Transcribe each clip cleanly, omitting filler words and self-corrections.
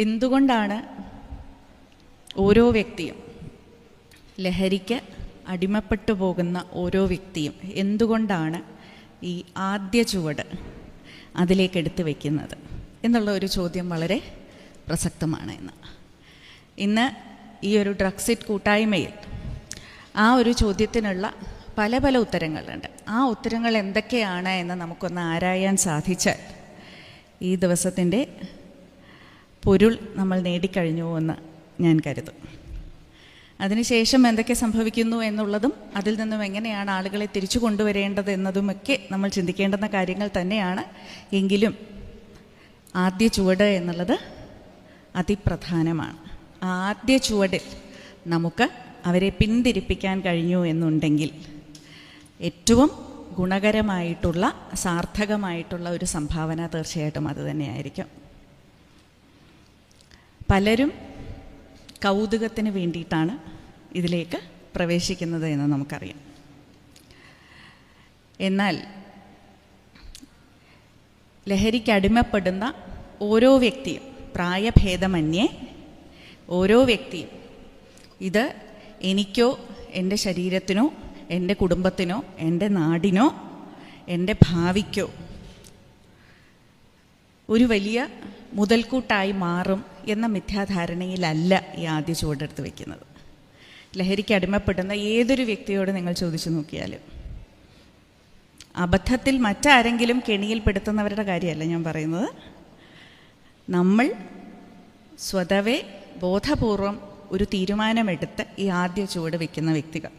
എന്തുകൊണ്ടാണ് ഓരോ വ്യക്തിയും ലഹരിക്ക് അടിമപ്പെട്ടു പോകുന്ന ഓരോ വ്യക്തിയും എന്തുകൊണ്ടാണ് ഈ ആദ്യ ചുവട് അതിലേക്ക് എടുത്തു വയ്ക്കുന്നത് എന്നുള്ള ഒരു ചോദ്യം വളരെ പ്രസക്തമാണ്. ഇന്ന് ഈ ഒരു ഡ്രഗ്സ് ഇറ്റ് കൂട്ടായ്മയിൽ ആ ഒരു ചോദ്യത്തിനുള്ള പല പല ഉത്തരങ്ങളുണ്ട്. ആ ഉത്തരങ്ങൾ എന്തൊക്കെയാണ് എന്ന് നമുക്കൊന്ന് ആരായാൻ സാധിച്ചാൽ ഈ ദിവസത്തിൻ്റെ പൊരുൾ നമ്മൾ നേടിക്കഴിഞ്ഞു എന്ന് ഞാൻ കരുതും. അതിനുശേഷം എന്തൊക്കെ സംഭവിക്കുന്നു എന്നുള്ളതും അതിൽ നിന്നും എങ്ങനെയാണ് ആളുകളെ തിരിച്ചു കൊണ്ടുവരേണ്ടത് എന്നതുമൊക്കെ നമ്മൾ ചിന്തിക്കേണ്ടുന്ന കാര്യങ്ങൾ തന്നെയാണ്. എങ്കിലും ആദ്യ ചുവട് എന്നുള്ളത് അതിപ്രധാനമാണ്. ആദ്യ ചുവടിൽ നമുക്ക് അവരെ പിന്തിരിപ്പിക്കാൻ കഴിഞ്ഞു എന്നുണ്ടെങ്കിൽ ഏറ്റവും ഗുണകരമായിട്ടുള്ള സാർത്ഥകമായിട്ടുള്ള ഒരു സംഭാവന തീർച്ചയായിട്ടും അത് തന്നെയായിരിക്കും. പലരും കൗതുകത്തിന് വേണ്ടിയിട്ടാണ് ഇതിലേക്ക് പ്രവേശിക്കുന്നത് എന്ന് നമുക്കറിയാം. എന്നാൽ ലഹരിക്ക് അടിമപ്പെടുന്ന ഓരോ വ്യക്തിയും, പ്രായഭേദമന്യേ ഓരോ വ്യക്തിയും ഇത് എനിക്കോ എൻ്റെ ശരീരത്തിനോ എൻ്റെ കുടുംബത്തിനോ എൻ്റെ നാടിനോ എൻ്റെ ഭാവിക്കോ ഒരു വലിയ മുതൽക്കൂട്ടായി മാറും എന്ന മിഥ്യാധാരണയിലല്ല ഈ ആദ്യ ചുവടെടുത്ത് വയ്ക്കുന്നത്. ലഹരിക്ക് അടിമപ്പെടുന്ന ഏതൊരു വ്യക്തിയോട് നിങ്ങൾ ചോദിച്ചു നോക്കിയാലും, അബദ്ധത്തിൽ മറ്റാരെങ്കിലും കെണിയിൽപ്പെടുത്തുന്നവരുടെ കാര്യമല്ല ഞാൻ പറയുന്നത്, നമ്മൾ സ്വതവേ ബോധപൂർവം ഒരു തീരുമാനമെടുത്ത് ഈ ആദ്യ ചുവട് വയ്ക്കുന്ന വ്യക്തികൾ,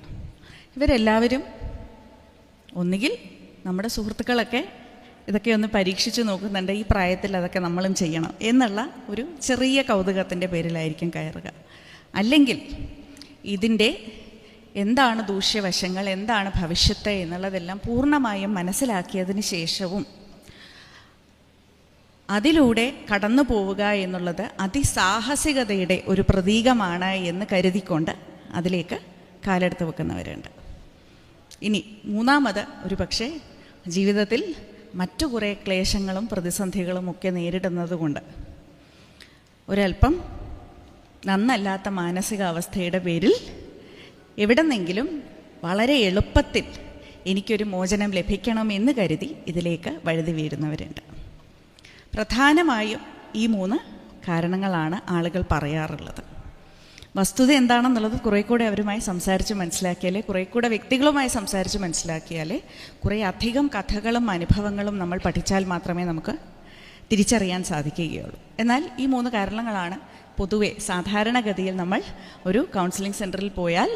ഇവരെല്ലാവരും ഒന്നുകിൽ നമ്മുടെ സുഹൃത്തുക്കളൊക്കെ ഇതൊക്കെ ഒന്ന് പരീക്ഷിച്ച് നോക്കുന്നുണ്ട്, ഈ പ്രായത്തിൽ അതൊക്കെ നമ്മളും ചെയ്യണം എന്നുള്ള ഒരു ചെറിയ കൗതുകത്തിൻ്റെ പേരിലായിരിക്കും കയറുക. അല്ലെങ്കിൽ ഇതിൻ്റെ എന്താണ് ദൂഷ്യവശങ്ങൾ, എന്താണ് ഭവിഷ്യത്ത് എന്നുള്ളതെല്ലാം പൂർണ്ണമായും മനസ്സിലാക്കിയതിന് ശേഷവും അതിലൂടെ കടന്നു പോവുക എന്നുള്ളത് അതിസാഹസികതയുടെ ഒരു പ്രതീകമാണ് എന്ന് കരുതിക്കൊണ്ട് അതിലേക്ക് കാലെടുത്ത് വെക്കുന്നവരുണ്ട്. ഇനി മൂന്നാമത്, ഒരു പക്ഷേ ജീവിതത്തിൽ മറ്റു കുറേ ക്ലേശങ്ങളും പ്രതിസന്ധികളും ഒക്കെ നേരിടുന്നത് കൊണ്ട് ഒരല്പം നന്നല്ലാത്ത മാനസികാവസ്ഥയുടെ പേരിൽ എവിടെന്നെങ്കിലും വളരെ എളുപ്പത്തിൽ എനിക്കൊരു മോചനം ലഭിക്കണമെന്ന് കരുതി ഇതിലേക്ക് വഴുതി വീഴുന്നവരുണ്ട്. പ്രധാനമായും ഈ 3 കാരണങ്ങളാണ് ആളുകൾ പറയാറുള്ളത്. വസ്തുത എന്താണെന്നുള്ളത് കുറേ കൂടെ അവരുമായി സംസാരിച്ച് മനസ്സിലാക്കിയാലേ, കുറേ കൂടെ വ്യക്തികളുമായി സംസാരിച്ച് മനസ്സിലാക്കിയാലേ, കുറേ അധികം കഥകളും അനുഭവങ്ങളും നമ്മൾ പഠിച്ചാൽ മാത്രമേ നമുക്ക് തിരിച്ചറിയാൻ സാധിക്കുകയുള്ളൂ. എന്നാൽ ഈ 3 കാരണങ്ങളാണ് പൊതുവെ സാധാരണഗതിയിൽ നമ്മൾ ഒരു കൗൺസിലിംഗ് സെൻറ്ററിൽ പോയാൽ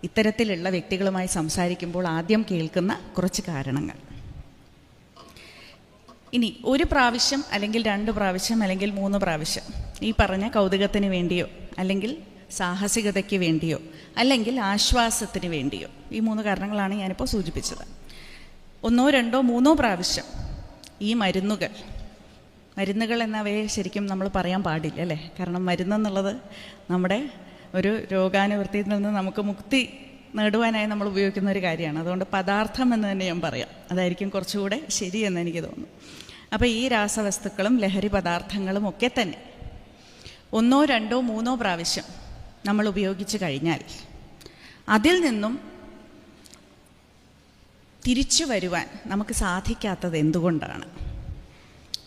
ഇത്തരത്തിലുള്ള വ്യക്തികളുമായി സംസാരിക്കുമ്പോൾ ആദ്യം കേൾക്കുന്ന കുറച്ച് കാരണങ്ങൾ. ഇനി ഒരു പ്രാവശ്യം അല്ലെങ്കിൽ 2 പ്രാവശ്യം അല്ലെങ്കിൽ 3 പ്രാവശ്യം ഈ പറഞ്ഞ കൗതുകത്തിന് വേണ്ടിയോ അല്ലെങ്കിൽ സാഹസികതയ്ക്ക് വേണ്ടിയോ അല്ലെങ്കിൽ ആശ്വാസത്തിന് വേണ്ടിയോ, ഈ 3 കാരണങ്ങളാണ് ഞാനിപ്പോൾ സൂചിപ്പിച്ചത്, 1, 2, 3 പ്രാവശ്യം ഈ മരുന്നുകൾ എന്നവയെ ശരിക്കും നമ്മൾ പറയാൻ പാടില്ല അല്ലേ? കാരണം മരുന്നെന്നുള്ളത് നമ്മുടെ ഒരു രോഗാനുവൃത്തിയിൽ നിന്ന് നമുക്ക് മുക്തി നേടുവാനായി നമ്മൾ ഉപയോഗിക്കുന്ന ഒരു കാര്യമാണ്. അതുകൊണ്ട് പദാർത്ഥം എന്ന് തന്നെ ഞാൻ പറയാം, അതായിരിക്കും കുറച്ചുകൂടെ ശരിയെന്ന് എനിക്ക് തോന്നുന്നു. അപ്പോൾ ഈ രാസവസ്തുക്കളും ലഹരി പദാർത്ഥങ്ങളും ഒക്കെ തന്നെ 1, 2, 3 പ്രാവശ്യം നമ്മൾ ഉപയോഗിച്ച് കഴിഞ്ഞാൽ അതിൽ നിന്നും തിരിച്ചു വരുവാൻ നമുക്ക് സാധിക്കാത്തത് എന്തുകൊണ്ടാണ്?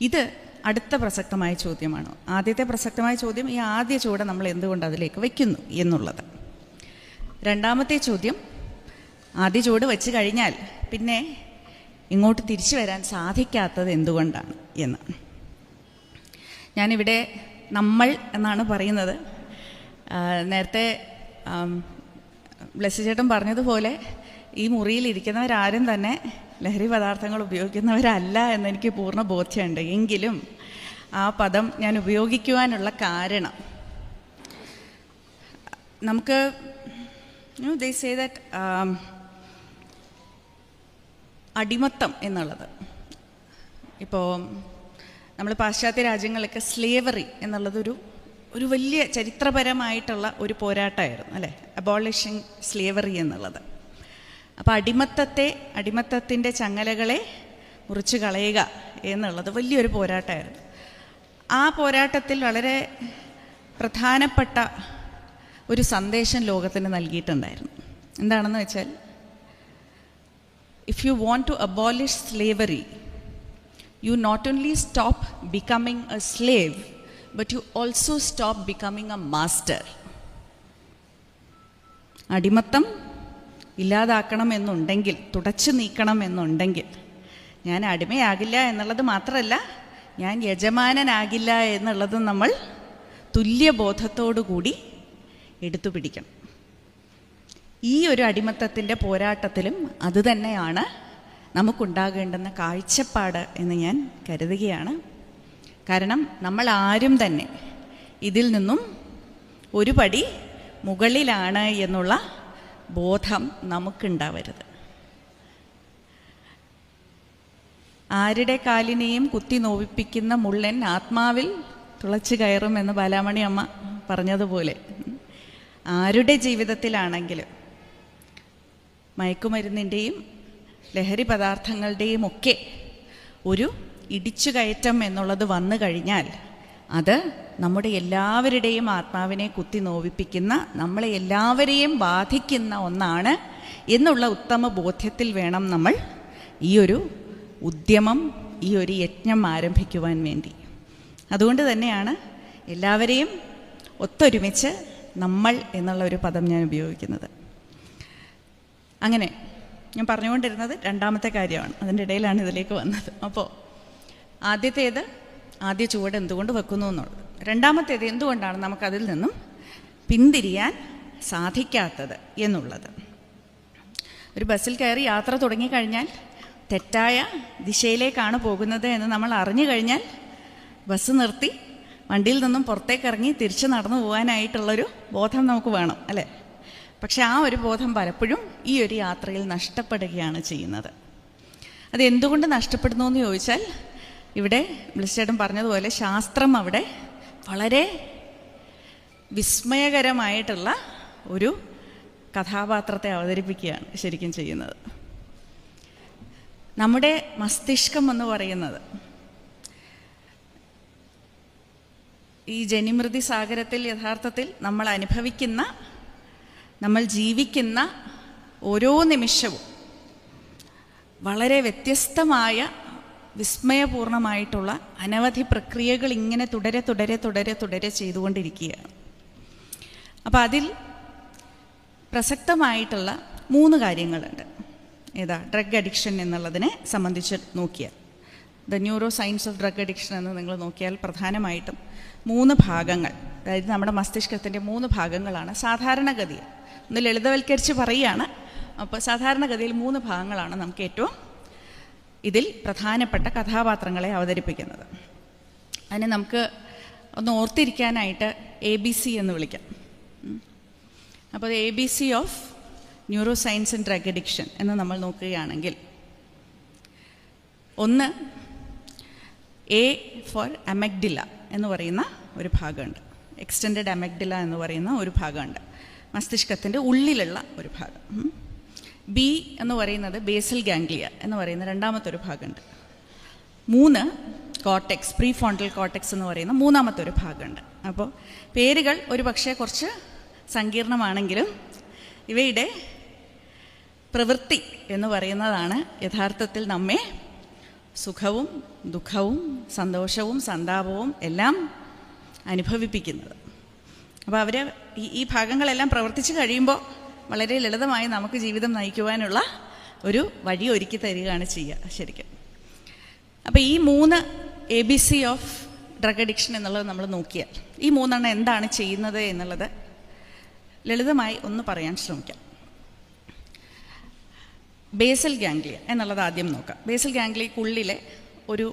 ഇത് അടുത്ത പ്രസക്തമായ ചോദ്യമാണ്. ആദ്യത്തെ പ്രസക്തമായ ചോദ്യം ഈ ആദ്യ ചുവട് നമ്മൾ എന്തുകൊണ്ട് അതിലേക്ക് വയ്ക്കുന്നു എന്നുള്ളത്. രണ്ടാമത്തെ ചോദ്യം, ആദ്യ ചുവട് വെച്ച് കഴിഞ്ഞാൽ പിന്നെ ഇങ്ങോട്ട് തിരിച്ചു വരാൻ സാധിക്കാത്തത് എന്തുകൊണ്ടാണ് എന്ന്. ഞാനിവിടെ നമ്മൾ എന്നാണ് പറയുന്നത്. നേരത്തെ ബ്ലെസ്സി ചേട്ടൻ പറഞ്ഞതുപോലെ ഈ മുറിയിലിരിക്കുന്നവരാരും തന്നെ ലഹരി പദാർത്ഥങ്ങൾ ഉപയോഗിക്കുന്നവരല്ല എന്നെനിക്ക് പൂർണ്ണ ബോധ്യമുണ്ട്. എങ്കിലും ആ പദം ഞാൻ ഉപയോഗിക്കുവാനുള്ള കാരണം, നമുക്ക് they say that അടിമത്തം എന്നുള്ളത്, ഇപ്പോൾ നമ്മൾ പാശ്ചാത്യ രാജ്യങ്ങളിലൊക്കെ സ്ലേവറി എന്നുള്ളതൊരു വലിയ ചരിത്രപരമായിട്ടുള്ള ഒരു പോരാട്ടമായിരുന്നു അല്ലേ, അബോളിഷിങ് സ്ലേവറി എന്നുള്ളത്. അപ്പോൾ അടിമത്തത്തിൻ്റെ ചങ്ങലകളെ മുറിച്ച് കളയുക എന്നുള്ളത് വലിയൊരു പോരാട്ടമായിരുന്നു. ആ പോരാട്ടത്തിൽ വളരെ പ്രധാനപ്പെട്ട ഒരു സന്ദേശം ലോകത്തിന് നൽകിയിട്ടുണ്ടായിരുന്നു. എന്താണെന്ന് വെച്ചാൽ, if you want to abolish slavery, you not only stop becoming a slave, but you also stop becoming a master. അടിമത്തം ഇല്ലാതാക്കണമെന്നുണ്ടെങ്കിൽ, തുടച്ചു നീക്കണമെന്നുണ്ടെങ്കിൽ, ഞാൻ അടിമയാകില്ല എന്നുള്ളത് മാത്രമല്ല, ഞാൻ യജമാനനാകില്ല എന്നുള്ളത് നമ്മൾ തുല്യബോധത്തോടു കൂടി എടുത്തു പിടിക്കണം. ഈ ഒരു അടിമത്തത്തിൻ്റെ പോരാട്ടത്തിലും അതുതന്നെയാണ് നമുക്കുണ്ടാകേണ്ടുന്ന കാഴ്ചപ്പാട് എന്ന് ഞാൻ കരുതുകയാണ്. കാരണം നമ്മൾ ആരും തന്നെ ഇതിൽ നിന്നും ഒരു പടി മുകളിലാണ് എന്നുള്ള ബോധം നമുക്കുണ്ടാവരുത്. ആരുടെ കാലിനെയും കുത്തി നോവിപ്പിക്കുന്ന മുള്ളൻ ആത്മാവിൽ തുളച്ചു കയറും എന്ന് ബാലാമണി അമ്മ പറഞ്ഞതുപോലെ, ആരുടെ ജീവിതത്തിലാണെങ്കിലും മയക്കുമരുന്നിൻ്റെയും ലഹരി പദാർത്ഥങ്ങളുടെയും ഒക്കെ ഒരു ഇടിച്ചുകയറ്റം എന്നുള്ളത് വന്നു കഴിഞ്ഞാൽ അത് നമ്മുടെ എല്ലാവരുടെയും ആത്മാവിനെ കുത്തി നോവിപ്പിക്കുന്ന, നമ്മളെ എല്ലാവരെയും ബാധിക്കുന്ന ഒന്നാണ് എന്നുള്ള ഉത്തമ ബോധ്യത്തിൽ വേണം നമ്മൾ ഈ ഒരു ഉദ്യമം, ഈ ഒരു യജ്ഞം ആരംഭിക്കുവാൻ വേണ്ടി. അതുകൊണ്ട് തന്നെയാണ് എല്ലാവരെയും ഒത്തൊരുമിച്ച് നമ്മൾ എന്നുള്ള ഒരു പദം ഞാൻ ഉപയോഗിക്കുന്നത്. അങ്ങനെ ഞാൻ പറഞ്ഞുകൊണ്ടിരുന്നത് രണ്ടാമത്തെ കാര്യമാണ്, അതിൻ്റെ ഇടയിലാണ് ഇതിലേക്ക് വന്നത്. അപ്പോൾ ആദ്യ ചുവട് എന്തുകൊണ്ട് വെക്കുന്നു എന്നുള്ളത്. രണ്ടാമത്തേത് എന്തുകൊണ്ടാണ് നമുക്കതിൽ നിന്നും പിന്തിരിയാൻ സാധിക്കാത്തത് എന്നുള്ളത്. ഒരു ബസ്സിൽ കയറി യാത്ര തുടങ്ങിക്കഴിഞ്ഞാൽ തെറ്റായ ദിശയിലേക്കാണ് പോകുന്നത് എന്ന് നമ്മൾ അറിഞ്ഞു കഴിഞ്ഞാൽ ബസ് നിർത്തി വണ്ടിയിൽ നിന്നും പുറത്തേക്ക് ഇറങ്ങി തിരിച്ച് നടന്നു പോകാനായിട്ടുള്ളൊരു ബോധം നമുക്ക് വേണം, അല്ലേ? പക്ഷെ ആ ഒരു ബോധം പലപ്പോഴും ഈ ഒരു യാത്രയിൽ നഷ്ടപ്പെടുകയാണ് ചെയ്യുന്നത്. അത് എന്തുകൊണ്ട് നഷ്ടപ്പെടുന്നു എന്ന് ചോദിച്ചാൽ, ഇവിടെ ബ്ലിസ്സേട്ടൻ പറഞ്ഞതുപോലെ ശാസ്ത്രം അവിടെ വളരെ വിസ്മയകരമായിട്ടുള്ള ഒരു കഥാപാത്രത്തെ അവതരിപ്പിക്കുകയാണ് ശരിക്കും ചെയ്യുന്നത്. നമ്മുടെ മസ്തിഷ്കം എന്ന് പറയുന്നത് ഈ ജനിമൃതി സാഗരത്തിൽ യഥാർത്ഥത്തിൽ നമ്മൾ അനുഭവിക്കുന്ന, നമ്മൾ ജീവിക്കുന്ന ഓരോ നിമിഷവും വളരെ വ്യത്യസ്തമായ വിസ്മയപൂർണമായിട്ടുള്ള അനവധി പ്രക്രിയകൾ ഇങ്ങനെ തുടരെ ചെയ്തുകൊണ്ടിരിക്കുകയാണ്. അപ്പോൾ അതിൽ പ്രസക്തമായിട്ടുള്ള 3 കാര്യങ്ങളുണ്ട്. ഏതാ? ഡ്രഗ് അഡിക്ഷൻ എന്നുള്ളതിനെ സംബന്ധിച്ച് നോക്കിയാൽ, the neuro science of drug addiction എന്ന് നിങ്ങൾ നോക്കിയാൽ പ്രധാനമായിട്ടും 3 ഭാഗങ്ങൾ, അതായത് നമ്മുടെ മസ്തിഷ്കത്തിൻ്റെ 3 ഭാഗങ്ങളാണ് സാധാരണഗതിയിൽ. ഒന്ന് ലളിതവൽക്കരിച്ച് പറയുകയാണ്. അപ്പോൾ സാധാരണഗതിയിൽ 3 ഭാഗങ്ങളാണ് നമുക്ക് ഏറ്റവും ഇതിൽ പ്രധാനപ്പെട്ട കഥാപാത്രങ്ങളെ അവതരിപ്പിക്കുന്നത്. അതിനെ നമുക്ക് ഒന്ന് ഓർത്തിരിക്കാനായിട്ട് ABC എന്ന് വിളിക്കാം. അപ്പോൾ ABC of neuro science and drug addiction എന്ന് നമ്മൾ നോക്കുകയാണെങ്കിൽ, 1 A ഫോർ അമഗ്ഡില എന്ന് പറയുന്ന ഒരു ഭാഗമുണ്ട്. എക്സ്റ്റെൻഡഡ് അമഗ്ഡില എന്ന് പറയുന്ന ഒരു ഭാഗമുണ്ട്, മസ്തിഷ്കത്തിൻ്റെ ഉള്ളിലുള്ള ഒരു ഭാഗം. B എന്ന് പറയുന്നത് ബേസൽ ഗാംഗ്ലിയ എന്ന് പറയുന്ന രണ്ടാമത്തെ ഒരു ഭാഗമുണ്ട്. 3 കോർട്ടെക്സ്, പ്രീ ഫ്രോണ്ടൽ കോർട്ടെക്സ് എന്ന് പറയുന്ന മൂന്നാമത്തെ ഒരു ഭാഗമുണ്ട്. അപ്പോൾ പേരുകൾ ഒരു പക്ഷേ കുറച്ച് സങ്കീർണമാണെങ്കിലും ഇവയുടെ പ്രവൃത്തി എന്ന് പറയുന്നതാണ് യഥാർത്ഥത്തിൽ നമ്മെ സുഖവും ദുഃഖവും സന്തോഷവും സന്താപവും എല്ലാം അനുഭവിപ്പിക്കുന്നത്. അപ്പോൾ അവർ ഈ ഭാഗങ്ങളെല്ലാം പ്രവർത്തിച്ച് കഴിയുമ്പോൾ വളരെ ലളിതമായി നമുക്ക് ജീവിതം നയിക്കുവാനുള്ള ഒരു വഴി ഒരുക്കി തരികയാണ് ചെയ്യുക ശരിക്കും. അപ്പോൾ ഈ 3 ABC ഓഫ് ഡ്രഗ് അഡിക്ഷൻ എന്നുള്ളത് നമ്മൾ നോക്കിയാൽ, ഈ 3 എന്താണ് ചെയ്യുന്നത് എന്നുള്ളത് ലളിതമായി ഒന്ന് പറയാൻ ശ്രമിക്കാം. ബേസൽ ഗാംഗ്ലിയ എന്നുള്ളത് ആദ്യം നോക്കാം. ബേസൽ ഗാംഗ്ലിയക്കുള്ളിലെ ഒരു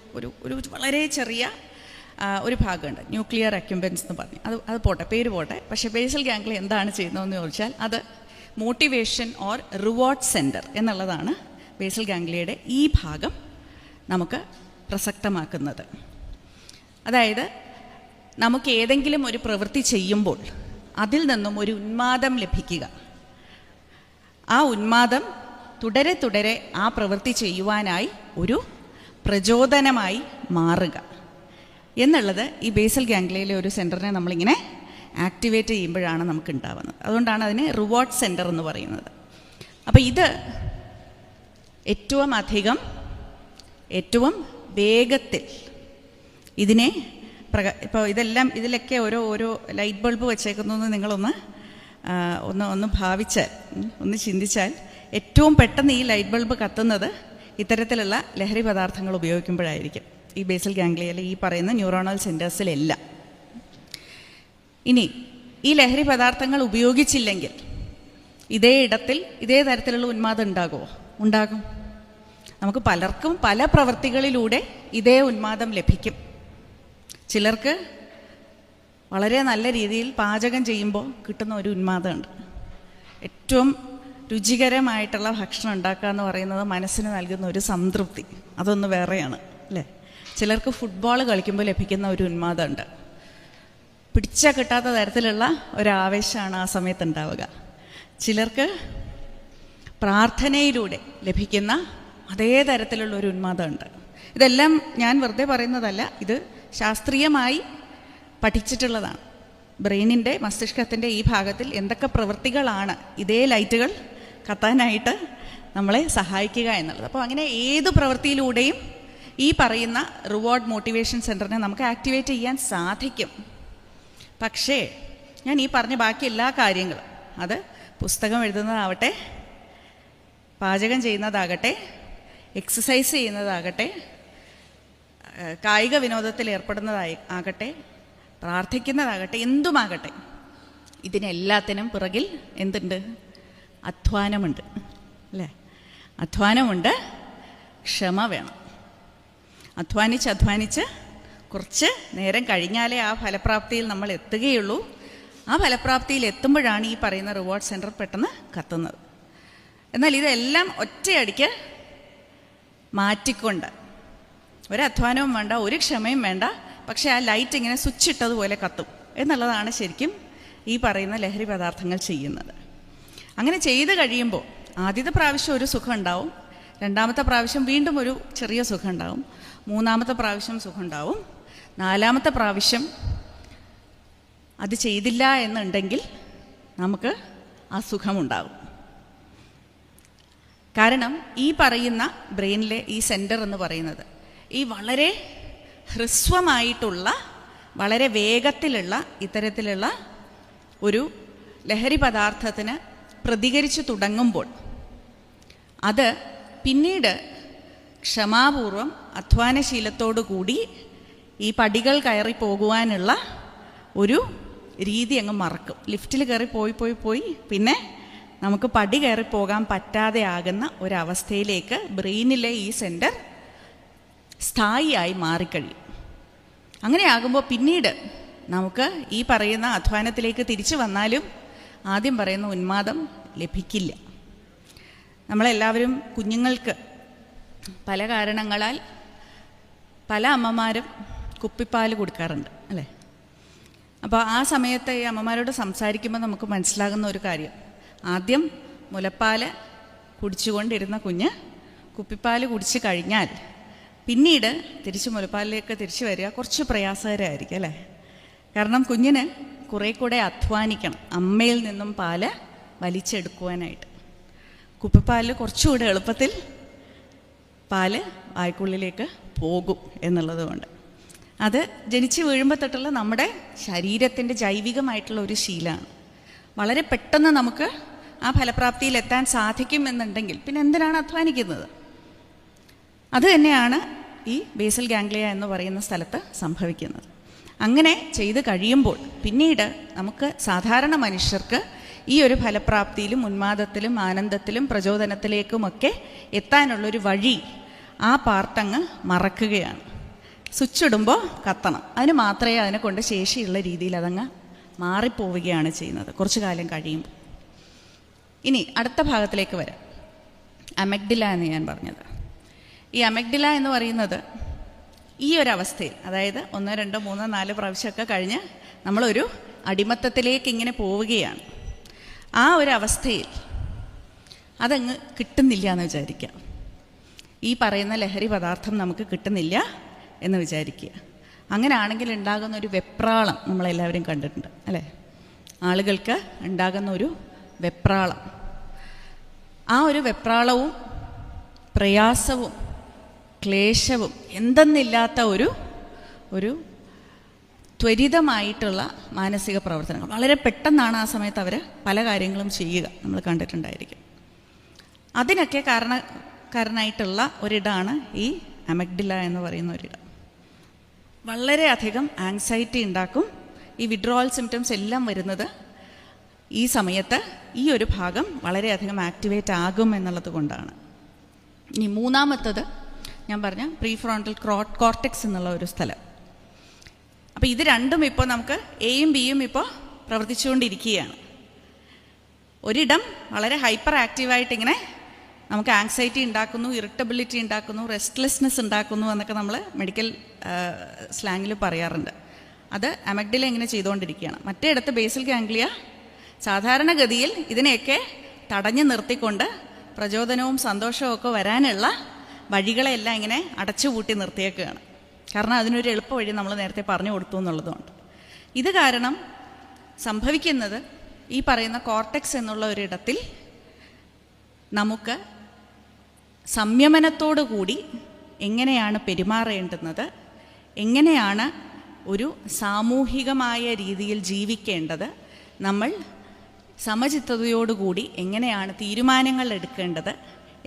വളരെ ചെറിയ ഒരു ഭാഗമുണ്ട്, ന്യൂക്ലിയർ അക്യുംബൻസ് എന്ന് പറഞ്ഞ്. അത് പോട്ടെ, പേര് പോട്ടെ. പക്ഷേ ബേസൽ ഗാംഗ്ലിയ എന്താണ് ചെയ്യുന്നതെന്ന് ചോദിച്ചാൽ, അത് മോട്ടിവേഷൻ ഓർ റിവാർഡ് സെൻറ്റർ എന്നുള്ളതാണ് ബേസൽ ഗാംഗ്ലിയയുടെ ഈ ഭാഗം നമുക്ക് പ്രസക്തമാക്കുന്നത്. അതായത് നമുക്ക് ഏതെങ്കിലും ഒരു പ്രവൃത്തി ചെയ്യുമ്പോൾ അതിൽ നിന്നും ഒരു ഉന്മാദം ലഭിക്കുക, ആ ഉന്മാദം തുടരെ ആ പ്രവൃത്തി ചെയ്യുവാനായി ഒരു പ്രചോദനമായി മാറുക എന്നുള്ളത് ഈ ബേസൽ ഗാംഗ്ലിയയിലെ ഒരു സെൻറ്ററിനെ നമ്മളിങ്ങനെ ആക്ടിവേറ്റ് ചെയ്യുമ്പോഴാണ് നമുക്ക് ഉണ്ടാവുന്നത്. അതുകൊണ്ടാണ് അതിനെ റിവാർഡ് സെൻറ്റർ എന്ന് പറയുന്നത്. അപ്പോൾ ഇത് ഏറ്റവും വേഗത്തിൽ ഇതിനെ ഇപ്പോൾ ഇതിലൊക്കെ ഓരോ ലൈറ്റ് ബൾബ് വെച്ചേക്കുന്നു എന്ന് നിങ്ങളൊന്ന് ഭാവിച്ചാൽ, ഒന്ന് ചിന്തിച്ചാൽ, ഏറ്റവും പെട്ടെന്ന് ഈ ലൈറ്റ് ബൾബ് കത്തുന്നത് ഇത്തരത്തിലുള്ള ലഹരി പദാർത്ഥങ്ങൾ ഉപയോഗിക്കുമ്പോഴായിരിക്കും, ഈ ബേസൽ ഗാംഗ്ലിയയിലെ ഈ പറയുന്ന ന്യൂറോണൽ സെൻറ്റേഴ്സിലെല്ലാം. ഇനി ഈ ലഹരി പദാർത്ഥങ്ങൾ ഉപയോഗിച്ചില്ലെങ്കിൽ ഇതേ ഇടത്തിൽ ഇതേ തരത്തിലുള്ള ഉന്മാദം ഉണ്ടാകുമോ? ഉണ്ടാകും. നമുക്ക് പലർക്കും പല പ്രവൃത്തികളിലൂടെ ഇതേ ഉന്മാദം ലഭിക്കും. ചിലർക്ക് വളരെ നല്ല രീതിയിൽ പാചകം ചെയ്യുമ്പോൾ കിട്ടുന്ന ഒരു ഉന്മാദമുണ്ട്. ഏറ്റവും രുചികരമായിട്ടുള്ള ഭക്ഷണം ഉണ്ടാക്കുക എന്ന് പറയുന്നത് മനസ്സിന് നൽകുന്ന ഒരു സംതൃപ്തി, അതൊന്ന് വേറെയാണ് അല്ലേ? ചിലർക്ക് ഫുട്ബോൾ കളിക്കുമ്പോൾ ലഭിക്കുന്ന ഒരു ഉന്മാദമുണ്ട്. പിടിച്ചാൽ കിട്ടാത്ത തരത്തിലുള്ള ഒരാവേശമാണ് ആ സമയത്ത് ഉണ്ടാവുക. ചിലർക്ക് പ്രാർത്ഥനയിലൂടെ ലഭിക്കുന്ന അതേ തരത്തിലുള്ള ഒരു ഉന്മാദമുണ്ട്. ഇതെല്ലാം ഞാൻ വെറുതെ പറയുന്നതല്ല, ഇത് ശാസ്ത്രീയമായി പഠിച്ചിട്ടുള്ളതാണ്. ബ്രെയിനിൻ്റെ, മസ്തിഷ്കത്തിൻ്റെ ഈ ഭാഗത്തിൽ എന്തൊക്കെ പ്രവൃത്തികളാണ് ഇതേ ലൈറ്റുകൾ കത്താനായിട്ട് നമ്മളെ സഹായിക്കുക എന്നുള്ളത്. അപ്പോൾ അങ്ങനെ ഏത് പ്രവൃത്തിയിലൂടെയും ഈ പറയുന്ന റിവാർഡ് മോട്ടിവേഷൻ സെൻറ്ററിനെ നമുക്ക് ആക്ടിവേറ്റ് ചെയ്യാൻ സാധിക്കും. പക്ഷേ ഞാൻ ഈ പറഞ്ഞ ബാക്കി എല്ലാ കാര്യങ്ങളും, അത് പുസ്തകം എഴുതുന്നതാവട്ടെ, പാചകം ചെയ്യുന്നതാകട്ടെ, എക്സസൈസ് ചെയ്യുന്നതാകട്ടെ, കായിക വിനോദത്തിൽ ഏർപ്പെടുന്നതാകട്ടെ, പ്രാർത്ഥിക്കുന്നതാകട്ടെ, എന്തുമാകട്ടെ, ഇതിനെല്ലാത്തിനും പിറകിൽ എന്തുണ്ട്? അധ്വാനമുണ്ട് അല്ലേ? അധ്വാനമുണ്ട്, ക്ഷമ വേണം. അധ്വാനിച്ച് കുറച്ച് നേരം കഴിഞ്ഞാലേ ആ ഫലപ്രാപ്തിയിൽ നമ്മൾ എത്തുകയുള്ളൂ. ആ ഫലപ്രാപ്തിയിൽ എത്തുമ്പോഴാണ് ഈ പറയുന്ന റിവാർഡ് സെൻറ്റർ പെട്ടെന്ന് കത്തുന്നത്. എന്നാൽ ഇതെല്ലാം ഒറ്റയടിക്ക് മാറ്റിക്കൊണ്ട്, ഒരു അധ്വാനവും വേണ്ട, ഒരു ക്ഷമയും വേണ്ട, പക്ഷേ ആ ലൈറ്റ് ഇങ്ങനെ സ്വിച്ച് ഇട്ടതുപോലെ കത്തും എന്നുള്ളതാണ് ശരിക്കും ഈ പറയുന്ന ലഹരി പദാർത്ഥങ്ങൾ ചെയ്യുന്നത്. അങ്ങനെ ചെയ്ത് കഴിയുമ്പോൾ ആദ്യത്തെ പ്രാവശ്യം ഒരു സുഖം ഉണ്ടാവും, രണ്ടാമത്തെ പ്രാവശ്യം വീണ്ടും ഒരു ചെറിയ സുഖം ഉണ്ടാവും, മൂന്നാമത്തെ പ്രാവശ്യം സുഖം ഉണ്ടാവും, നാലാമത്തെ പ്രാവശ്യം അത് ചെയ്തില്ല എന്നുണ്ടെങ്കിൽ നമുക്ക് അസുഖമുണ്ടാകും. കാരണം ഈ പറയുന്ന ബ്രെയിനിലെ ഈ സെൻറ്റർ എന്ന് പറയുന്നത് ഈ വളരെ ഹ്രസ്വമായിട്ടുള്ള, വളരെ വേഗത്തിലുള്ള ഇത്തരത്തിലുള്ള ഒരു ലഹരി പദാർത്ഥത്തിന് പ്രതികരിച്ചു തുടങ്ങുമ്പോൾ അത് പിന്നീട് ക്ഷമാപൂർവം അധ്വാനശീലത്തോടു കൂടി ഈ പടികൾ കയറി പോകുവാനുള്ള ഒരു രീതി അങ്ങ് മറക്കും. ലിഫ്റ്റിൽ കയറി പോയി പിന്നെ നമുക്ക് പടി കയറി പോകാൻ പറ്റാതെ ആകുന്ന ഒരവസ്ഥയിലേക്ക് ബ്രെയിനിലെ ഈ സെൻറ്റർ സ്ഥായിയായി മാറിക്കഴിയും. അങ്ങനെയാകുമ്പോൾ പിന്നീട് നമുക്ക് ഈ പറയുന്ന അധ്വാനത്തിലേക്ക് തിരിച്ചു വന്നാലും ആദ്യം പറയുന്ന ഉന്മാദം ലഭിക്കില്ല. നമ്മളെല്ലാവരും കുഞ്ഞുങ്ങൾക്ക് പല കാരണങ്ങളാൽ പല അമ്മമാരും കുപ്പിപ്പാൽ കൊടുക്കാറുണ്ട് അല്ലേ? അപ്പോൾ ആ സമയത്ത് ഈ അമ്മമാരോട് സംസാരിക്കുമ്പോൾ നമുക്ക് മനസ്സിലാകുന്ന ഒരു കാര്യം, ആദ്യം മുലപ്പാൽ കുടിച്ചുകൊണ്ടിരുന്ന കുഞ്ഞ് കുപ്പിപ്പാൽ കുടിച്ച് കഴിഞ്ഞാൽ പിന്നീട് തിരിച്ച് മുലപ്പാലിലേക്ക് തിരിച്ചു വരിക കുറച്ച് പ്രയാസകരമായിരിക്കും അല്ലേ? കാരണം കുഞ്ഞിന് കുറേ കൂടെ അധ്വാനിക്കണം അമ്മയിൽ നിന്നും പാല് വലിച്ചെടുക്കുവാനായിട്ട്. കുപ്പിപ്പാലിൽ കുറച്ചുകൂടെ എളുപ്പത്തിൽ പാല് വായ്ക്കുള്ളിലേക്ക് പോകും എന്നുള്ളതുകൊണ്ട് അത് ജനിച്ച് വീഴുമ്പോൾ തൊട്ടുള്ള നമ്മുടെ ശരീരത്തിൻ്റെ ജൈവികമായിട്ടുള്ള ഒരു ശീലമാണ്. വളരെ പെട്ടെന്ന് നമുക്ക് ആ ഫലപ്രാപ്തിയിൽ എത്താൻ സാധിക്കും എന്നുണ്ടെങ്കിൽ പിന്നെ എന്തിനാണ് അധ്വാനിക്കുന്നത്? അത് തന്നെയാണ് ഈ ബേസൽ ഗാംഗ്ലിയ എന്ന് പറയുന്ന സ്ഥലത്ത് സംഭവിക്കുന്നത്. അങ്ങനെ ചെയ്ത് കഴിയുമ്പോൾ പിന്നീട് നമുക്ക് സാധാരണ മനുഷ്യർക്ക് ഈ ഒരു ഫലപ്രാപ്തിയിലും ഉന്മാദത്തിലും ആനന്ദത്തിലും പ്രചോദനത്തിലേക്കുമൊക്കെ എത്താനുള്ളൊരു വഴി ആ പാർട്ടങ്ങ് മറക്കുകയാണ്. സ്വിച്ച് ഇടുമ്പോൾ കത്തണം, അതിന് മാത്രമേ അതിനെ കൊണ്ട് ശേഷിയുള്ള രീതിയിൽ അതങ്ങ് മാറിപ്പോവുകയാണ് ചെയ്യുന്നത് കുറച്ചു കാലം കഴിയുമ്പോൾ. ഇനി അടുത്ത ഭാഗത്തിലേക്ക് വരാം. അമഗ്ഡില എന്ന് ഞാൻ പറഞ്ഞത്, ഈ അമഗ്ഡില എന്ന് പറയുന്നത് ഈ ഒരവസ്ഥയിൽ, അതായത് 1, 2, 3, 4 പ്രാവശ്യമൊക്കെ കഴിഞ്ഞ് നമ്മളൊരു അടിമത്തത്തിലേക്ക് ഇങ്ങനെ പോവുകയാണ്. ആ ഒരവസ്ഥയിൽ അതങ്ങ് കിട്ടുന്നില്ല എന്ന് വിചാരിക്കുക. ഈ പറയുന്ന ലഹരി പദാർത്ഥം നമുക്ക് കിട്ടുന്നില്ല എന്ന് വിചാരിക്കുക. അങ്ങനെയാണെങ്കിൽ ഉണ്ടാകുന്ന ഒരു വെപ്രാളം നമ്മളെല്ലാവരും കണ്ടിട്ടുണ്ട് അല്ലേ? ആളുകൾക്ക് ഉണ്ടാകുന്ന ഒരു വെപ്രാളം, ആ ഒരു വെപ്രാളവും പ്രയാസവും ക്ലേശവും എന്തെന്നില്ലാത്ത ഒരു ത്വരിതമായിട്ടുള്ള മാനസിക പ്രവർത്തനങ്ങൾ. വളരെ പെട്ടെന്നാണ് ആ സമയത്ത് അവർ പല കാര്യങ്ങളും ചെയ്യുക, നമ്മൾ കണ്ടിട്ടുണ്ടായിരിക്കും. അതിനൊക്കെ കാരണമായിട്ടുള്ള ഒരിടമാണ് ഈ അമഗ്ഡില എന്ന് പറയുന്ന ഒരിടം. വളരെയധികം ആങ്സൈറ്റി ഉണ്ടാക്കും. ഈ വിഡ്രോവൽ സിംറ്റംസ് എല്ലാം വരുന്നത് ഈ സമയത്ത് ഈ ഒരു ഭാഗം വളരെയധികം ആക്ടിവേറ്റ് ആകും എന്നുള്ളത് കൊണ്ടാണ്. ഇനി മൂന്നാമത്തത് ഞാൻ പറഞ്ഞ പ്രീഫ്രോണ്ടൽ കോർട്ടെക്സ് എന്നുള്ള ഒരു സ്ഥലം. അപ്പോൾ ഇത് രണ്ടും ഇപ്പോൾ നമുക്ക് എയും ബിയും ഇപ്പോൾ പ്രവർത്തിച്ചുകൊണ്ടിരിക്കുകയാണ്. ഒരിടം വളരെ ഹൈപ്പർ ആക്റ്റീവായിട്ടിങ്ങനെ നമുക്ക് ആങ്സൈറ്റി ഉണ്ടാക്കുന്നു, ഇറിറ്റബിലിറ്റി ഉണ്ടാക്കുന്നു, റെസ്റ്റ്ലെസ്നെസ് ഉണ്ടാക്കുന്നു എന്നൊക്കെ നമ്മൾ മെഡിക്കൽ സ്ലാങ്ങിൽ പറയാറുണ്ട്. അത് അമഗ്ഡില ഇങ്ങനെ ചെയ്തുകൊണ്ടിരിക്കുകയാണ്. മറ്റേടത്ത് ബേസൽ ഗാംഗ്ലിയ സാധാരണഗതിയിൽ ഇതിനെയൊക്കെ തടഞ്ഞു നിർത്തിക്കൊണ്ട് പ്രചോദനവും സന്തോഷവും ഒക്കെ വരാനുള്ള വഴികളെല്ലാം ഇങ്ങനെ അടച്ചുപൂട്ടി നിർത്തിയേക്കുകയാണ്. കാരണം അതിനൊരു എളുപ്പ വഴി നമ്മൾ നേരത്തെ പറഞ്ഞു കൊടുത്തു എന്നുള്ളതുകൊണ്ട്. ഇത് കാരണം സംഭവിക്കുന്നത് ഈ പറയുന്ന കോർട്ടെക്സ് എന്നുള്ള ഒരിടത്തിൽ നമുക്ക് സംയമനത്തോടു കൂടി എങ്ങനെയാണ് പെരുമാറേണ്ടുന്നത്, എങ്ങനെയാണ് ഒരു സാമൂഹികമായ രീതിയിൽ ജീവിക്കേണ്ടത്, നമ്മൾ സമചിത്തതയോടുകൂടി എങ്ങനെയാണ് തീരുമാനങ്ങൾ എടുക്കേണ്ടത്,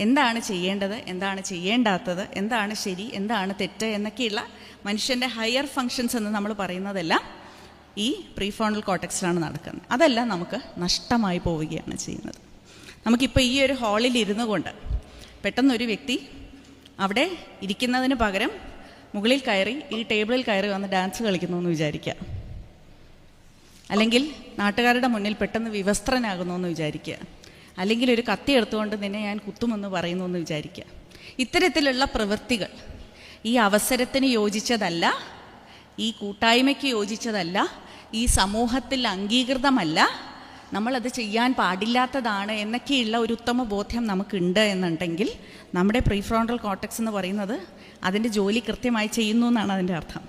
എന്താണ് ചെയ്യേണ്ടത്, എന്താണ് ചെയ്യേണ്ടാത്തത്, എന്താണ് ശരി, എന്താണ് തെറ്റ് എന്നൊക്കെയുള്ള മനുഷ്യൻ്റെ ഹയർ ഫങ്ഷൻസ് എന്ന് നമ്മൾ പറയുന്നതെല്ലാം ഈ പ്രീഫ്രോണ്ടൽ കോർട്ടെക്സിലാണ് നടക്കുന്നത്. അതെല്ലാം നമുക്ക് നഷ്ടമായി പോവുകയാണ് ചെയ്യുന്നത്. നമുക്കിപ്പോൾ ഈ ഒരു ഹാളിൽ ഇരുന്നു കൊണ്ട് പെട്ടെന്നൊരു വ്യക്തി അവിടെ ഇരിക്കുന്നതിന് പകരം മുകളിൽ കയറി ഈ ടേബിളിൽ കയറി വന്ന് ഡാൻസ് കളിക്കുന്നു എന്ന് വിചാരിക്കുക, അല്ലെങ്കിൽ നാട്ടുകാരുടെ മുന്നിൽ പെട്ടെന്ന് വിവസ്ത്രനാകുന്നു എന്ന് വിചാരിക്കുക, അല്ലെങ്കിൽ ഒരു കത്തി എടുത്തുകൊണ്ട് നിന്നെ ഞാൻ കുത്തുമെന്ന് പറയുന്നു എന്ന് വിചാരിക്കുക. ഇത്തരത്തിലുള്ള പ്രവൃത്തികൾ ഈ അവസരത്തിന് യോജിച്ചതല്ല, ഈ കൂട്ടായ്മയ്ക്ക് യോജിച്ചതല്ല, ഈ സമൂഹത്തിൽ അംഗീകൃതമല്ല, നമ്മളത് ചെയ്യാൻ പാടില്ലാത്തതാണ് എന്നൊക്കെയുള്ള ഒരു ഉത്തമ ബോധ്യം നമുക്കുണ്ട് എന്നുണ്ടെങ്കിൽ നമ്മുടെ പ്രീഫ്രോണ്ടൽ കോർട്ടെക്സ് എന്ന് പറയുന്നത് അതിൻ്റെ ജോലി കൃത്യമായി ചെയ്യുന്നു എന്നാണ് അതിൻ്റെ അർത്ഥം.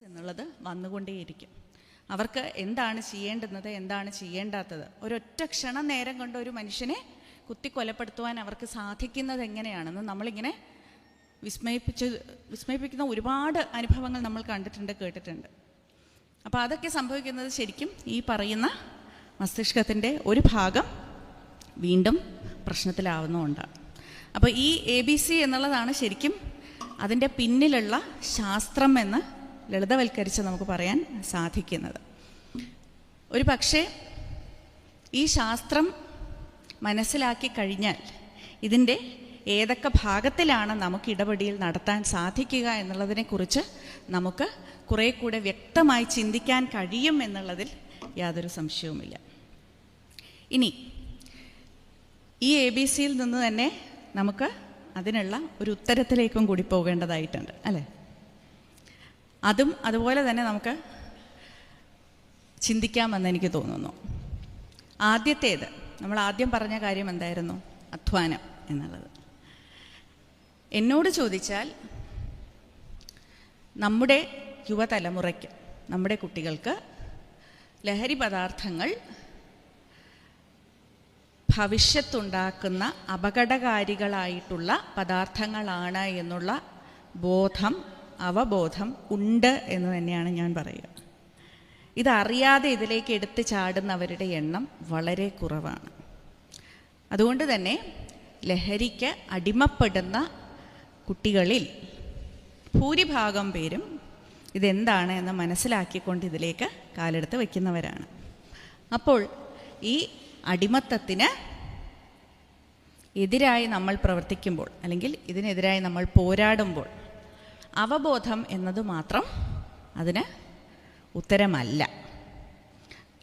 എന്നുള്ളത് വന്നുകൊണ്ടേയിരിക്കും. അവർക്ക് എന്താണ് ചെയ്യേണ്ടുന്നത്, എന്താണ് ചെയ്യേണ്ടാത്തത്, ഒരൊറ്റ ക്ഷണം നേരം കൊണ്ട് ഒരു മനുഷ്യനെ കൊലപ്പെടുത്തുവാൻ അവർക്ക് സാധിക്കുന്നത് എങ്ങനെയാണെന്ന് നമ്മളിങ്ങനെ വിസ്മയിപ്പിക്കുന്ന ഒരുപാട് അനുഭവങ്ങൾ നമ്മൾ കണ്ടിട്ടുണ്ട്, കേട്ടിട്ടുണ്ട്. അപ്പോൾ അതൊക്കെ സംഭവിക്കുന്നത് ശരിക്കും ഈ പറയുന്ന മസ്തിഷ്കത്തിൻ്റെ ഒരു ഭാഗം വീണ്ടും പ്രശ്നത്തിലാവുന്നതുകൊണ്ടാണ്. അപ്പോൾ ഈ ABC എന്നുള്ളതാണ് ശരിക്കും അതിൻ്റെ പിന്നിലുള്ള ശാസ്ത്രം എന്ന് ലളിതവൽക്കരിച്ച് നമുക്ക് പറയാൻ സാധിക്കുന്നത്. ഒരു പക്ഷേ ഈ ശാസ്ത്രം മനസ്സിലാക്കി കഴിഞ്ഞാൽ ഇതിൻ്റെ ഏതൊക്കെ ഭാഗത്തിലാണ് നമുക്ക് ഇടപെടൽ നടത്താൻ സാധിക്കുക എന്നുള്ളതിനെക്കുറിച്ച് നമുക്ക് കുറേ കൂടെ വ്യക്തമായി ചിന്തിക്കാൻ കഴിയും എന്നുള്ളതിൽ യാതൊരു സംശയവുമില്ല. ഇനി ഈ ABCയിൽ നിന്ന് തന്നെ നമുക്ക് അതിനുള്ള ഒരു ഉത്തരത്തിലേക്കും കൂടി പോകേണ്ടതായിട്ടുണ്ട് അല്ലേ? അതും അതുപോലെ തന്നെ നമുക്ക് ചിന്തിക്കാമെന്ന് എനിക്ക് തോന്നുന്നു. ആദ്യത്തേത്, നമ്മൾ ആദ്യം പറഞ്ഞ കാര്യം എന്തായിരുന്നു? അധ്വാനം എന്നുള്ളത്. എന്നോട് ചോദിച്ചാൽ നമ്മുടെ യുവതലമുറയ്ക്ക്, നമ്മുടെ കുട്ടികൾക്ക് ലഹരി പദാർത്ഥങ്ങൾ ഭവിഷ്യത്തുണ്ടാക്കുന്ന അപകടകാരികളായിട്ടുള്ള പദാർത്ഥങ്ങളാണ് എന്നുള്ള അവബോധം ഉണ്ട് എന്ന് തന്നെയാണ് ഞാൻ പറയുക. ഇതറിയാതെ ഇതിലേക്ക് എടുത്ത് ചാടുന്നവരുടെ എണ്ണം വളരെ കുറവാണ്. അതുകൊണ്ട് തന്നെ ലഹരിക്ക് അടിമപ്പെടുന്ന കുട്ടികളിൽ ഭൂരിഭാഗം പേരും ഇതെന്താണ് എന്ന് മനസ്സിലാക്കിക്കൊണ്ട് ഇതിലേക്ക് കാലെടുത്ത് വയ്ക്കുന്നവരാണ്. അപ്പോൾ ഈ അടിമത്തത്തിന് എതിരായി നമ്മൾ പ്രവർത്തിക്കുമ്പോൾ, അല്ലെങ്കിൽ ഇതിനെതിരായി നമ്മൾ പോരാടുമ്പോൾ, അവബോധം എന്നത് മാത്രം അതിന് ഉത്തരമല്ല.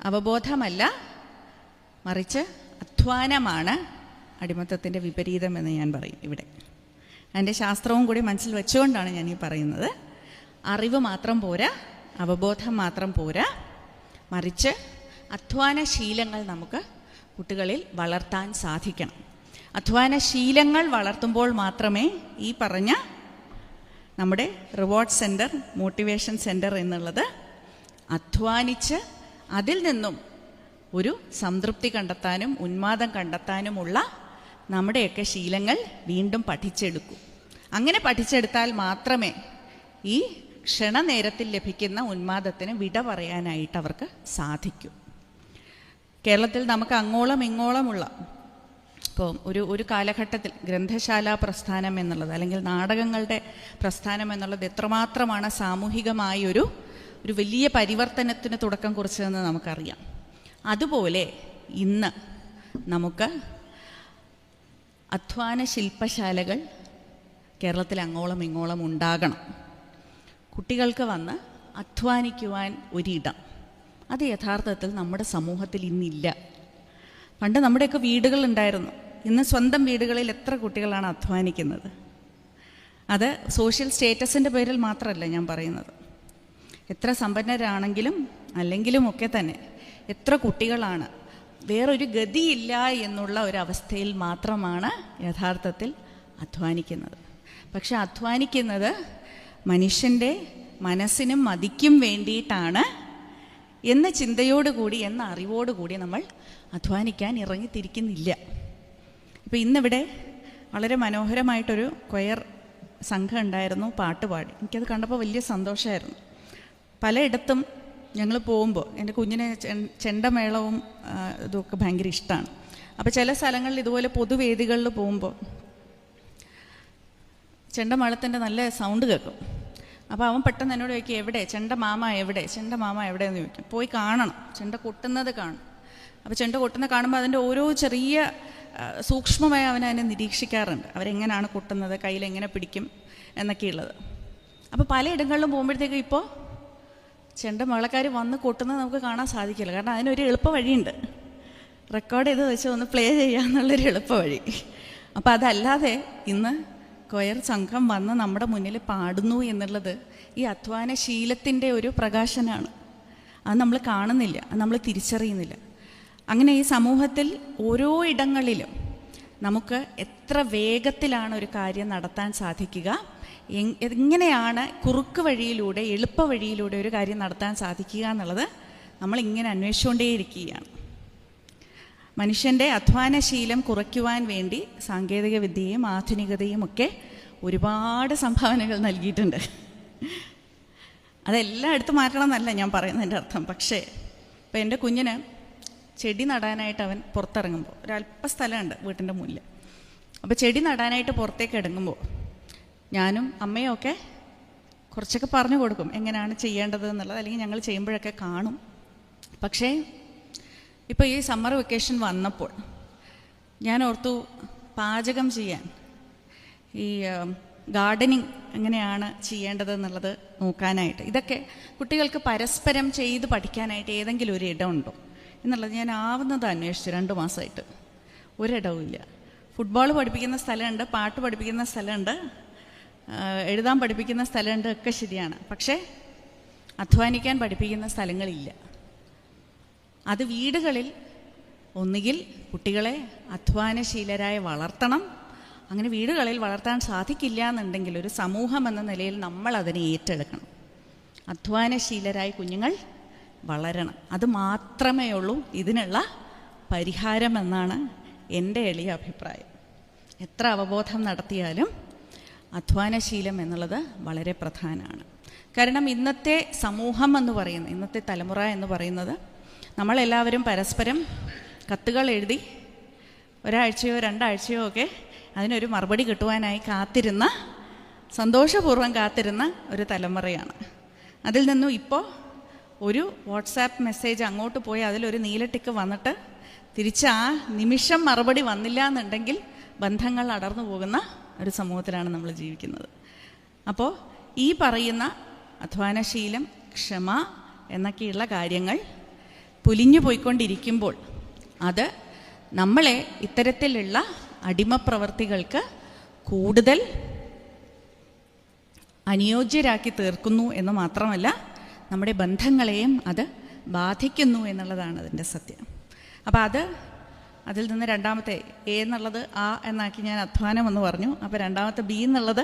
അവബോധമല്ല, മറിച്ച് അധ്വാനമാണ് അടിമത്തത്തിൻ്റെ വിപരീതമെന്ന് ഞാൻ പറയും ഇവിടെ. അതിൻ്റെ ശാസ്ത്രവും കൂടി മനസ്സിൽ വെച്ചുകൊണ്ടാണ് ഞാൻ ഈ പറയുന്നത്. അറിവ് മാത്രം പോരാ, അവബോധം മാത്രം പോരാ, മറിച്ച് അധ്വാനശീലങ്ങൾ നമുക്ക് കുട്ടികളിൽ വളർത്താൻ സാധിക്കണം. അധ്വാനശീലങ്ങൾ വളർത്തുമ്പോൾ മാത്രമേ ഈ പറഞ്ഞ നമ്മുടെ റിവാർഡ് സെൻറ്റർ, മോട്ടിവേഷൻ സെൻറ്റർ എന്നുള്ളത് അധ്വാനിച്ച് അതിൽ നിന്നും ഒരു സംതൃപ്തി കണ്ടെത്താനും ഉന്മാദം കണ്ടെത്താനുമുള്ള നമ്മുടെയൊക്കെ ശീലങ്ങൾ വീണ്ടും പഠിച്ചെടുക്കൂ. അങ്ങനെ പഠിച്ചെടുത്താൽ മാത്രമേ ഈ ക്ഷണനേരത്തിൽ ലഭിക്കുന്ന ഉന്മാദത്തിന് വിട പറയാനായിട്ട് അവർക്ക് സാധിക്കൂ. കേരളത്തിൽ നമുക്ക് അങ്ങോളം ഇങ്ങോളമുള്ള ഇപ്പോൾ ഒരു കാലഘട്ടത്തിൽ ഗ്രന്ഥശാല പ്രസ്ഥാനം എന്നുള്ളത് അല്ലെങ്കിൽ നാടകങ്ങളുടെ പ്രസ്ഥാനം എന്നുള്ളത് എത്രമാത്രമാണ് സാമൂഹികമായി ഒരു വലിയ പരിവർത്തനത്തിന് തുടക്കം കുറിച്ചതെന്ന് നമുക്കറിയാം. അതുപോലെ ഇന്ന് നമുക്ക് അധ്വാന ശില്പശാലകൾ കേരളത്തിൽ അങ്ങോളം ഇങ്ങോളം ഉണ്ടാകണം. കുട്ടികൾക്ക് വന്ന് അധ്വാനിക്കുവാൻ ഒരിടം, അത് യഥാർത്ഥത്തിൽ നമ്മുടെ സമൂഹത്തിൽ ഇന്നില്ല. പണ്ട് നമ്മുടെയൊക്കെ വീടുകളുണ്ടായിരുന്നു. ഇന്ന് സ്വന്തം വീടുകളിൽ എത്ര കുട്ടികളാണ് അധ്വാനിക്കുന്നത്? അത് സോഷ്യൽ സ്റ്റേറ്റസിൻ്റെ പേരിൽ മാത്രമല്ല ഞാൻ പറയുന്നത്. എത്ര സമ്പന്നരാണെങ്കിലും അല്ലെങ്കിലും ഒക്കെ തന്നെ എത്ര കുട്ടികളാണ് വേറൊരു ഗതിയില്ല എന്നുള്ള ഒരവസ്ഥയിൽ മാത്രമാണ് യഥാർത്ഥത്തിൽ അധ്വാനിക്കുന്നത്. പക്ഷെ അധ്വാനിക്കുന്നത് മനുഷ്യൻ്റെ മനസ്സിനും മതിക്കും വേണ്ടിയിട്ടാണ് എന്ന ചിന്തയോടുകൂടി, എന്ന അറിവോടുകൂടി നമ്മൾ അധ്വാനിക്കാൻ ഇറങ്ങിത്തിരിക്കുന്നില്ല. ഇപ്പോൾ ഇന്നിവിടെ വളരെ മനോഹരമായിട്ടൊരു ക്വയർ സംഘം ഉണ്ടായിരുന്നു, പാട്ടുപാടി. എനിക്കത് കണ്ടപ്പോൾ വലിയ സന്തോഷമായിരുന്നു. പലയിടത്തും ഞങ്ങൾ പോകുമ്പോൾ എൻ്റെ കുഞ്ഞിനെ ചെണ്ടമേളവും ഇതൊക്കെ ഭയങ്കര ഇഷ്ടമാണ്. അപ്പോൾ ചില സ്ഥലങ്ങളിൽ ഇതുപോലെ പൊതുവേദികളിൽ പോകുമ്പോൾ ചെണ്ടമേളത്തിൻ്റെ നല്ല സൗണ്ട് കേൾക്കും. അപ്പോൾ അവൻ പെട്ടെന്ന് എന്നോട് ചോദിക്കും, എവിടെ ചെണ്ട മാമ എവിടെ, ചെണ്ട മാമ എവിടെയെന്ന് ചോദിക്കും. പോയി കാണണം, ചെണ്ട കൊട്ടുന്നത് കാണും. അപ്പോൾ ചെണ്ട കൊട്ടുന്നത് കാണുമ്പോൾ അതിൻ്റെ ഓരോ ചെറിയ സൂക്ഷ്മമായി അവനെ നിരീക്ഷിക്കാറുണ്ട്. അവരെങ്ങനെയാണ് കൊട്ടുന്നത്, കയ്യിലെങ്ങനെ പിടിക്കും എന്നൊക്കെയുള്ളത്. അപ്പോൾ പലയിടങ്ങളിലും പോകുമ്പോഴത്തേക്കും ഇപ്പോൾ ചെണ്ടമേളക്കാർ വന്ന് കൊട്ടുന്നത് നമുക്ക് കാണാൻ സാധിക്കില്ല. കാരണം അതിനൊരു എളുപ്പ വഴിയുണ്ട്, റെക്കോർഡ് ചെയ്ത് വെച്ച് ഒന്ന് പ്ലേ ചെയ്യാമെന്നുള്ളൊരു എളുപ്പ വഴി. അപ്പോൾ അതല്ലാതെ ഇന്ന് കൊയർ സംഘം വന്ന് നമ്മുടെ മുന്നിൽ പാടുന്നു എന്നുള്ളത് ഈ അധ്വാനശീലത്തിൻ്റെ ഒരു പ്രകാശനമാണ്. അത് നമ്മൾ കാണുന്നില്ല, അത് നമ്മൾ തിരിച്ചറിയുന്നില്ല. അങ്ങനെ ഈ സമൂഹത്തിൽ ഓരോ ഇടങ്ങളിലും നമുക്ക് എത്ര വേഗത്തിലാണ് ഒരു കാര്യം നടത്താൻ സാധിക്കുക, എങ്ങനെയാണ് കുറുക്ക് വഴിയിലൂടെ, എളുപ്പ വഴിയിലൂടെ ഒരു കാര്യം നടത്താൻ സാധിക്കുക എന്നുള്ളത് നമ്മളിങ്ങനെ അന്വേഷിച്ചുകൊണ്ടേയിരിക്കുകയാണ്. മനുഷ്യൻ്റെ അധ്വാനശീലം കുറയ്ക്കുവാൻ വേണ്ടി സാങ്കേതിക വിദ്യയും ആധുനികതയും ഒക്കെ ഒരുപാട് സംഭാവനകൾ നൽകിയിട്ടുണ്ട്. അതെല്ലാം എടുത്തു മാറ്റണം എന്നല്ല ഞാൻ പറയുന്നതിൻ്റെ അർത്ഥം. പക്ഷേ ഇപ്പോൾ എൻ്റെ കുഞ്ഞിന് ചെടി നടാനായിട്ട് അവൻ പുറത്തിറങ്ങുമ്പോൾ, ഒരല്പ സ്ഥലമുണ്ട് വീട്ടിൻ്റെ മുന്നിൽ. അപ്പോൾ ചെടി നടാനായിട്ട് പുറത്തേക്ക് ഇറങ്ങുമ്പോൾ ഞാനും അമ്മയും ഒക്കെ കുറച്ചൊക്കെ പറഞ്ഞു കൊടുക്കും എങ്ങനെയാണ് ചെയ്യേണ്ടത് എന്നുള്ളത്, അല്ലെങ്കിൽ ഞങ്ങൾ ചെയ്യുമ്പോഴൊക്കെ കാണും. പക്ഷേ ഇപ്പോൾ ഈ സമ്മർ വെക്കേഷൻ വന്നപ്പോൾ ഞാൻ ഓർത്തു പാചകം ചെയ്യാൻ, ഈ ഗാർഡനിങ് എങ്ങനെയാണ് ചെയ്യേണ്ടത് എന്നുള്ളത് നോക്കാനായിട്ട്, ഇതൊക്കെ കുട്ടികൾക്ക് പരസ്പരം ചെയ്ത് പഠിക്കാനായിട്ട് ഏതെങ്കിലും ഒരു ഇടമുണ്ടോ എന്നുള്ളത് ഞാൻ ആവുന്നത് അന്വേഷിച്ചു. 2 മാസമായിട്ട് ഒരിടവുമില്ല. ഫുട്ബോൾ പഠിപ്പിക്കുന്ന സ്ഥലമുണ്ട്, പാട്ട് പഠിപ്പിക്കുന്ന സ്ഥലമുണ്ട്, എഴുതാൻ പഠിപ്പിക്കുന്ന സ്ഥലമുണ്ട്, ഒക്കെ ശരിയാണ്. പക്ഷേ അധ്വാനിക്കാൻ പഠിപ്പിക്കുന്ന സ്ഥലങ്ങളില്ല. അത് വീടുകളിൽ ഒന്നുകിൽ കുട്ടികളെ അധ്വാനശീലരായി വളർത്തണം. അങ്ങനെ വീടുകളിൽ വളർത്താൻ സാധിക്കില്ല എന്നുണ്ടെങ്കിൽ ഒരു സമൂഹം എന്ന നിലയിൽ നമ്മൾ അതിനെ ഏറ്റെടുക്കണം. അധ്വാനശീലരായി കുഞ്ഞുങ്ങൾ വളരണം. അത് മാത്രമേ ഉള്ളൂ ഇതിനുള്ള പരിഹാരമെന്നാണ് എൻ്റെ എളിയ അഭിപ്രായം. എത്ര അവബോധം നടത്തിയാലും അധ്വാനശീലം എന്നുള്ളത് വളരെ പ്രധാനമാണ്. കാരണം ഇന്നത്തെ സമൂഹം എന്ന് പറയുന്നത്, ഇന്നത്തെ തലമുറ എന്ന് പറയുന്നത്, നമ്മളെല്ലാവരും പരസ്പരം കത്തുകൾ എഴുതി ഒരാഴ്ചയോ 2 ആഴ്ചയോ ഒക്കെ അതിനൊരു മറുപടി കിട്ടുവാനായി കാത്തിരുന്ന, സന്തോഷപൂർവ്വം കാത്തിരുന്ന ഒരു തലമുറയാണ്. അതിൽ നിന്നും ഇപ്പോൾ ഒരു വാട്സാപ്പ് മെസ്സേജ് അങ്ങോട്ട് പോയി അതിലൊരു നീല ടിക്ക് വന്നിട്ട് തിരിച്ച് ആ നിമിഷം മറുപടി വന്നില്ല എന്നുണ്ടെങ്കിൽ ബന്ധങ്ങൾ അടർന്നു പോകുന്ന ഒരു സമൂഹത്തിലാണ് നമ്മൾ ജീവിക്കുന്നത്. അപ്പോൾ ഈ പറയുന്ന അധ്വാനശീലം, ക്ഷമ എന്നൊക്കെയുള്ള കാര്യങ്ങൾ പൊലിഞ്ഞു പോയിക്കൊണ്ടിരിക്കുമ്പോൾ അത് നമ്മളെ ഇത്തരത്തിലുള്ള അടിമപ്രവർത്തികൾക്ക് കൂടുതൽ അനുയോജ്യരാക്കി തീർക്കുന്നു എന്ന് മാത്രമല്ല നമ്മുടെ ബന്ധങ്ങളെയും അത് ബാധിക്കുന്നു എന്നുള്ളതാണ് അതിൻ്റെ സത്യം. അപ്പോൾ അത് അതിൽ നിന്ന് രണ്ടാമത്തെ എ എന്നുള്ളത് ആ എന്നാക്കി ഞാൻ അധ്വാനം എന്ന് പറഞ്ഞു. അപ്പോൾ രണ്ടാമത്തെ ബി എന്നുള്ളത്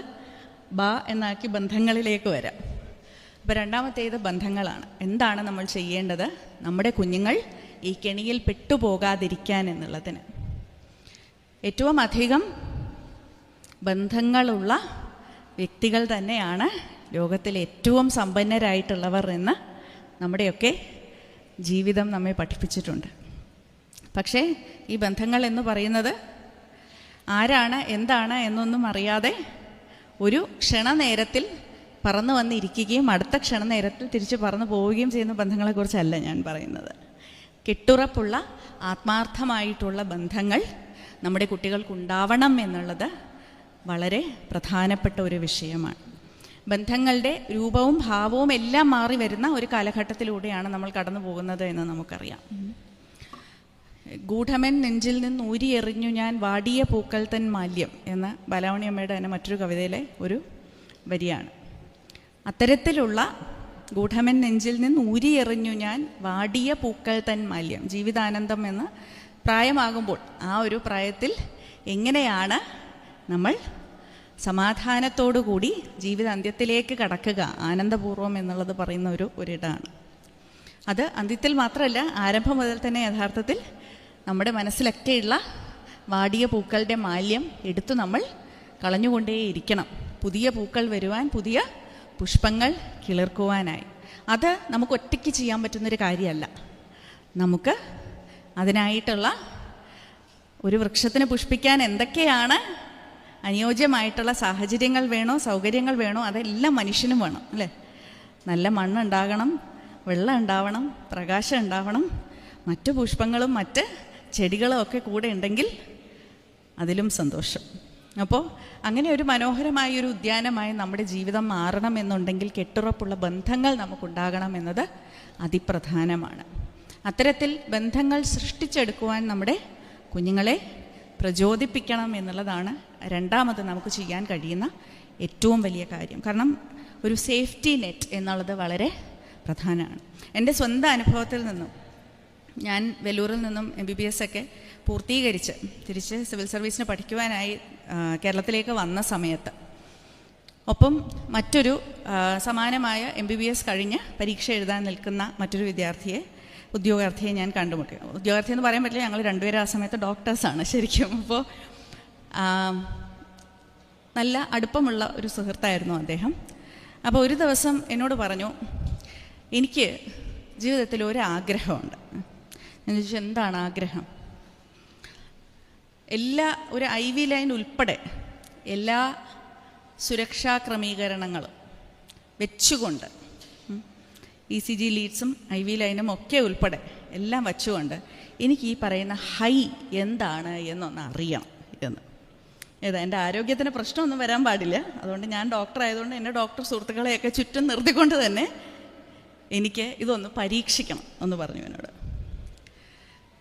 ബ എന്നാക്കി ബന്ധങ്ങളിലേക്ക് വരാം. അപ്പോൾ രണ്ടാമത്തേത് ബന്ധങ്ങളാണ്. എന്താണ് നമ്മൾ ചെയ്യേണ്ടത്? നമ്മുടെ കുഞ്ഞുങ്ങൾ ഈ കെണിയിൽ പെട്ടുപോകാതിരിക്കാൻ എന്നുള്ളതിന് ഏറ്റവും അധികം ബന്ധങ്ങളുള്ള വ്യക്തികൾ തന്നെയാണ് ലോകത്തിൽ ഏറ്റവും സമ്പന്നരായിട്ടുള്ളവർ എന്ന് നമ്മുടെയൊക്കെ ജീവിതം നമ്മെ പഠിപ്പിച്ചിട്ടുണ്ട്. പക്ഷേ ഈ ബന്ധങ്ങൾ എന്ന് പറയുന്നത് ആരാണ് എന്താണ് എന്നൊന്നും അറിയാതെ ഒരു ക്ഷണനേരത്തിൽ പറന്നു വന്നിരിക്കുകയും അടുത്ത ക്ഷണനേരത്തിൽ തിരിച്ച് പറന്നു പോവുകയും ചെയ്യുന്ന ബന്ധങ്ങളെക്കുറിച്ചല്ല ഞാൻ പറയുന്നത്. കെട്ടുറപ്പുള്ള ആത്മാർത്ഥമായിട്ടുള്ള ബന്ധങ്ങൾ നമ്മുടെ കുട്ടികൾക്കുണ്ടാവണം എന്നുള്ളത് വളരെ പ്രധാനപ്പെട്ട ഒരു വിഷയമാണ്. ബന്ധങ്ങളുടെ രൂപവും ഭാവവും എല്ലാം മാറി വരുന്ന ഒരു കാലഘട്ടത്തിലൂടെയാണ് നമ്മൾ കടന്നു പോകുന്നത് എന്ന് നമുക്കറിയാം. ഗൂഢമൻ നെഞ്ചിൽ നിന്ന് ഊരിയെറിഞ്ഞു ഞാൻ വാടിയ പൂക്കൾ തൻ മാല്യം എന്ന ബാലാമണിയമ്മയുടെ തന്നെ മറ്റൊരു കവിതയിലെ ഒരു വരിയാണ്. അത്തരത്തിലുള്ള ഗൂഢമൻ നെഞ്ചിൽ നിന്ന് ഊരിയെറിഞ്ഞു ഞാൻ വാടിയ പൂക്കൾ തൻ മാല്യം, ജീവിതാനന്ദം എന്ന പ്രായമാകുമ്പോൾ ആ ഒരു പ്രായത്തിൽ എങ്ങനെയാണ് നമ്മൾ സമാധാനത്തോടുകൂടി ജീവിത അന്ത്യത്തിലേക്ക് കടക്കുക ആനന്ദപൂർവ്വം എന്നുള്ളത് പറയുന്ന ഒരിടമാണ്. അത് അന്ത്യത്തിൽ മാത്രമല്ല, ആരംഭം മുതൽ തന്നെ യഥാർത്ഥത്തിൽ നമ്മുടെ മനസ്സിലൊക്കെയുള്ള വാടിയ പൂക്കളുടെ മാല്യം എടുത്തു നമ്മൾ കളഞ്ഞുകൊണ്ടേയിരിക്കണം. പുതിയ പൂക്കൾ വരുവാൻ, പുതിയ പുഷ്പങ്ങൾ കിളിർക്കുവാനായി. അത് നമുക്ക് ഒറ്റയ്ക്ക് ചെയ്യാൻ പറ്റുന്നൊരു കാര്യമല്ല. നമുക്ക് അതിനായിട്ടുള്ള ഒരു വൃക്ഷത്തിന് പുഷ്പിക്കാൻ എന്തൊക്കെയാണ് അനുയോജ്യമായിട്ടുള്ള സാഹചര്യങ്ങൾ വേണോ, സൗകര്യങ്ങൾ വേണോ, അതെല്ലാം മനുഷ്യനും വേണം അല്ലേ? നല്ല മണ്ണുണ്ടാകണം, വെള്ളം ഉണ്ടാവണം, പ്രകാശം ഉണ്ടാവണം, മറ്റു പുഷ്പങ്ങളും മറ്റ് ചെടികളും ഒക്കെ കൂടെ ഉണ്ടെങ്കിൽ അതിലും സന്തോഷം. അപ്പോൾ അങ്ങനെ ഒരു മനോഹരമായൊരു ഉദ്യാനമായി നമ്മുടെ ജീവിതം മാറണമെന്നുണ്ടെങ്കിൽ കെട്ടുറപ്പുള്ള ബന്ധങ്ങൾ നമുക്കുണ്ടാകണം എന്നത് അതിപ്രധാനമാണ്. അത്തരത്തിൽ ബന്ധങ്ങൾ സൃഷ്ടിച്ചെടുക്കുവാൻ നമ്മുടെ കുഞ്ഞുങ്ങളെ പ്രചോദിപ്പിക്കണം എന്നുള്ളതാണ് രണ്ടാമത് നമുക്ക് ചെയ്യാൻ കഴിയുന്ന ഏറ്റവും വലിയ കാര്യം. കാരണം ഒരു സേഫ്റ്റി നെറ്റ് എന്നുള്ളത് വളരെ പ്രധാനമാണ്. എൻ്റെ സ്വന്തം അനുഭവത്തിൽ നിന്നും, ഞാൻ വെല്ലൂരിൽ നിന്നും MBBS ഒക്കെ പൂർത്തീകരിച്ച് തിരിച്ച് സിവിൽ സർവീസിന് പഠിക്കുവാനായി കേരളത്തിലേക്ക് വന്ന സമയത്ത് ഒപ്പം മറ്റൊരു സമാനമായ MBBS കഴിഞ്ഞ് പരീക്ഷ എഴുതാൻ നിൽക്കുന്ന മറ്റൊരു ഉദ്യോഗാർത്ഥിയെ ഞാൻ കണ്ടുമുട്ടി. ഉദ്യോഗാർത്ഥി എന്ന് പറയാൻ പറ്റില്ല, ഞങ്ങൾ രണ്ടുപേരും ആ സമയത്ത് ഡോക്ടേഴ്സാണ് ശരിക്കും. അപ്പോൾ നല്ല അടുപ്പമുള്ള ഒരു സുഹൃത്തായിരുന്നു അദ്ദേഹം. അപ്പോൾ ഒരു ദിവസം എന്നോട് പറഞ്ഞു, എനിക്ക് ജീവിതത്തിൽ ഒരാഗ്രഹമുണ്ട്. ഞാൻ ചോദിച്ചു, എന്താണ് ആഗ്രഹം? ഒരു IV ലൈൻ ഉൾപ്പെടെ എല്ലാ സുരക്ഷാ ക്രമീകരണങ്ങളും വെച്ചുകൊണ്ട്, ECG ലീഡ്സും IV ലൈനും ഒക്കെ ഉൾപ്പെടെ എല്ലാം വച്ചുകൊണ്ട് എനിക്ക് ഈ പറയുന്ന ഹൈ എന്താണ് എന്നൊന്ന് അറിയണം എന്ന്. എൻ്റെ ആരോഗ്യത്തിന് പ്രശ്നമൊന്നും വരാൻ പാടില്ല. അതുകൊണ്ട് ഞാൻ ഡോക്ടർ ആയതുകൊണ്ട് എൻ്റെ ഡോക്ടർ സുഹൃത്തുക്കളെയൊക്കെ ചുറ്റും നിർത്തിക്കൊണ്ട് തന്നെ എനിക്ക് ഇതൊന്ന് പരീക്ഷിക്കണം എന്ന് പറഞ്ഞു എന്നോട്.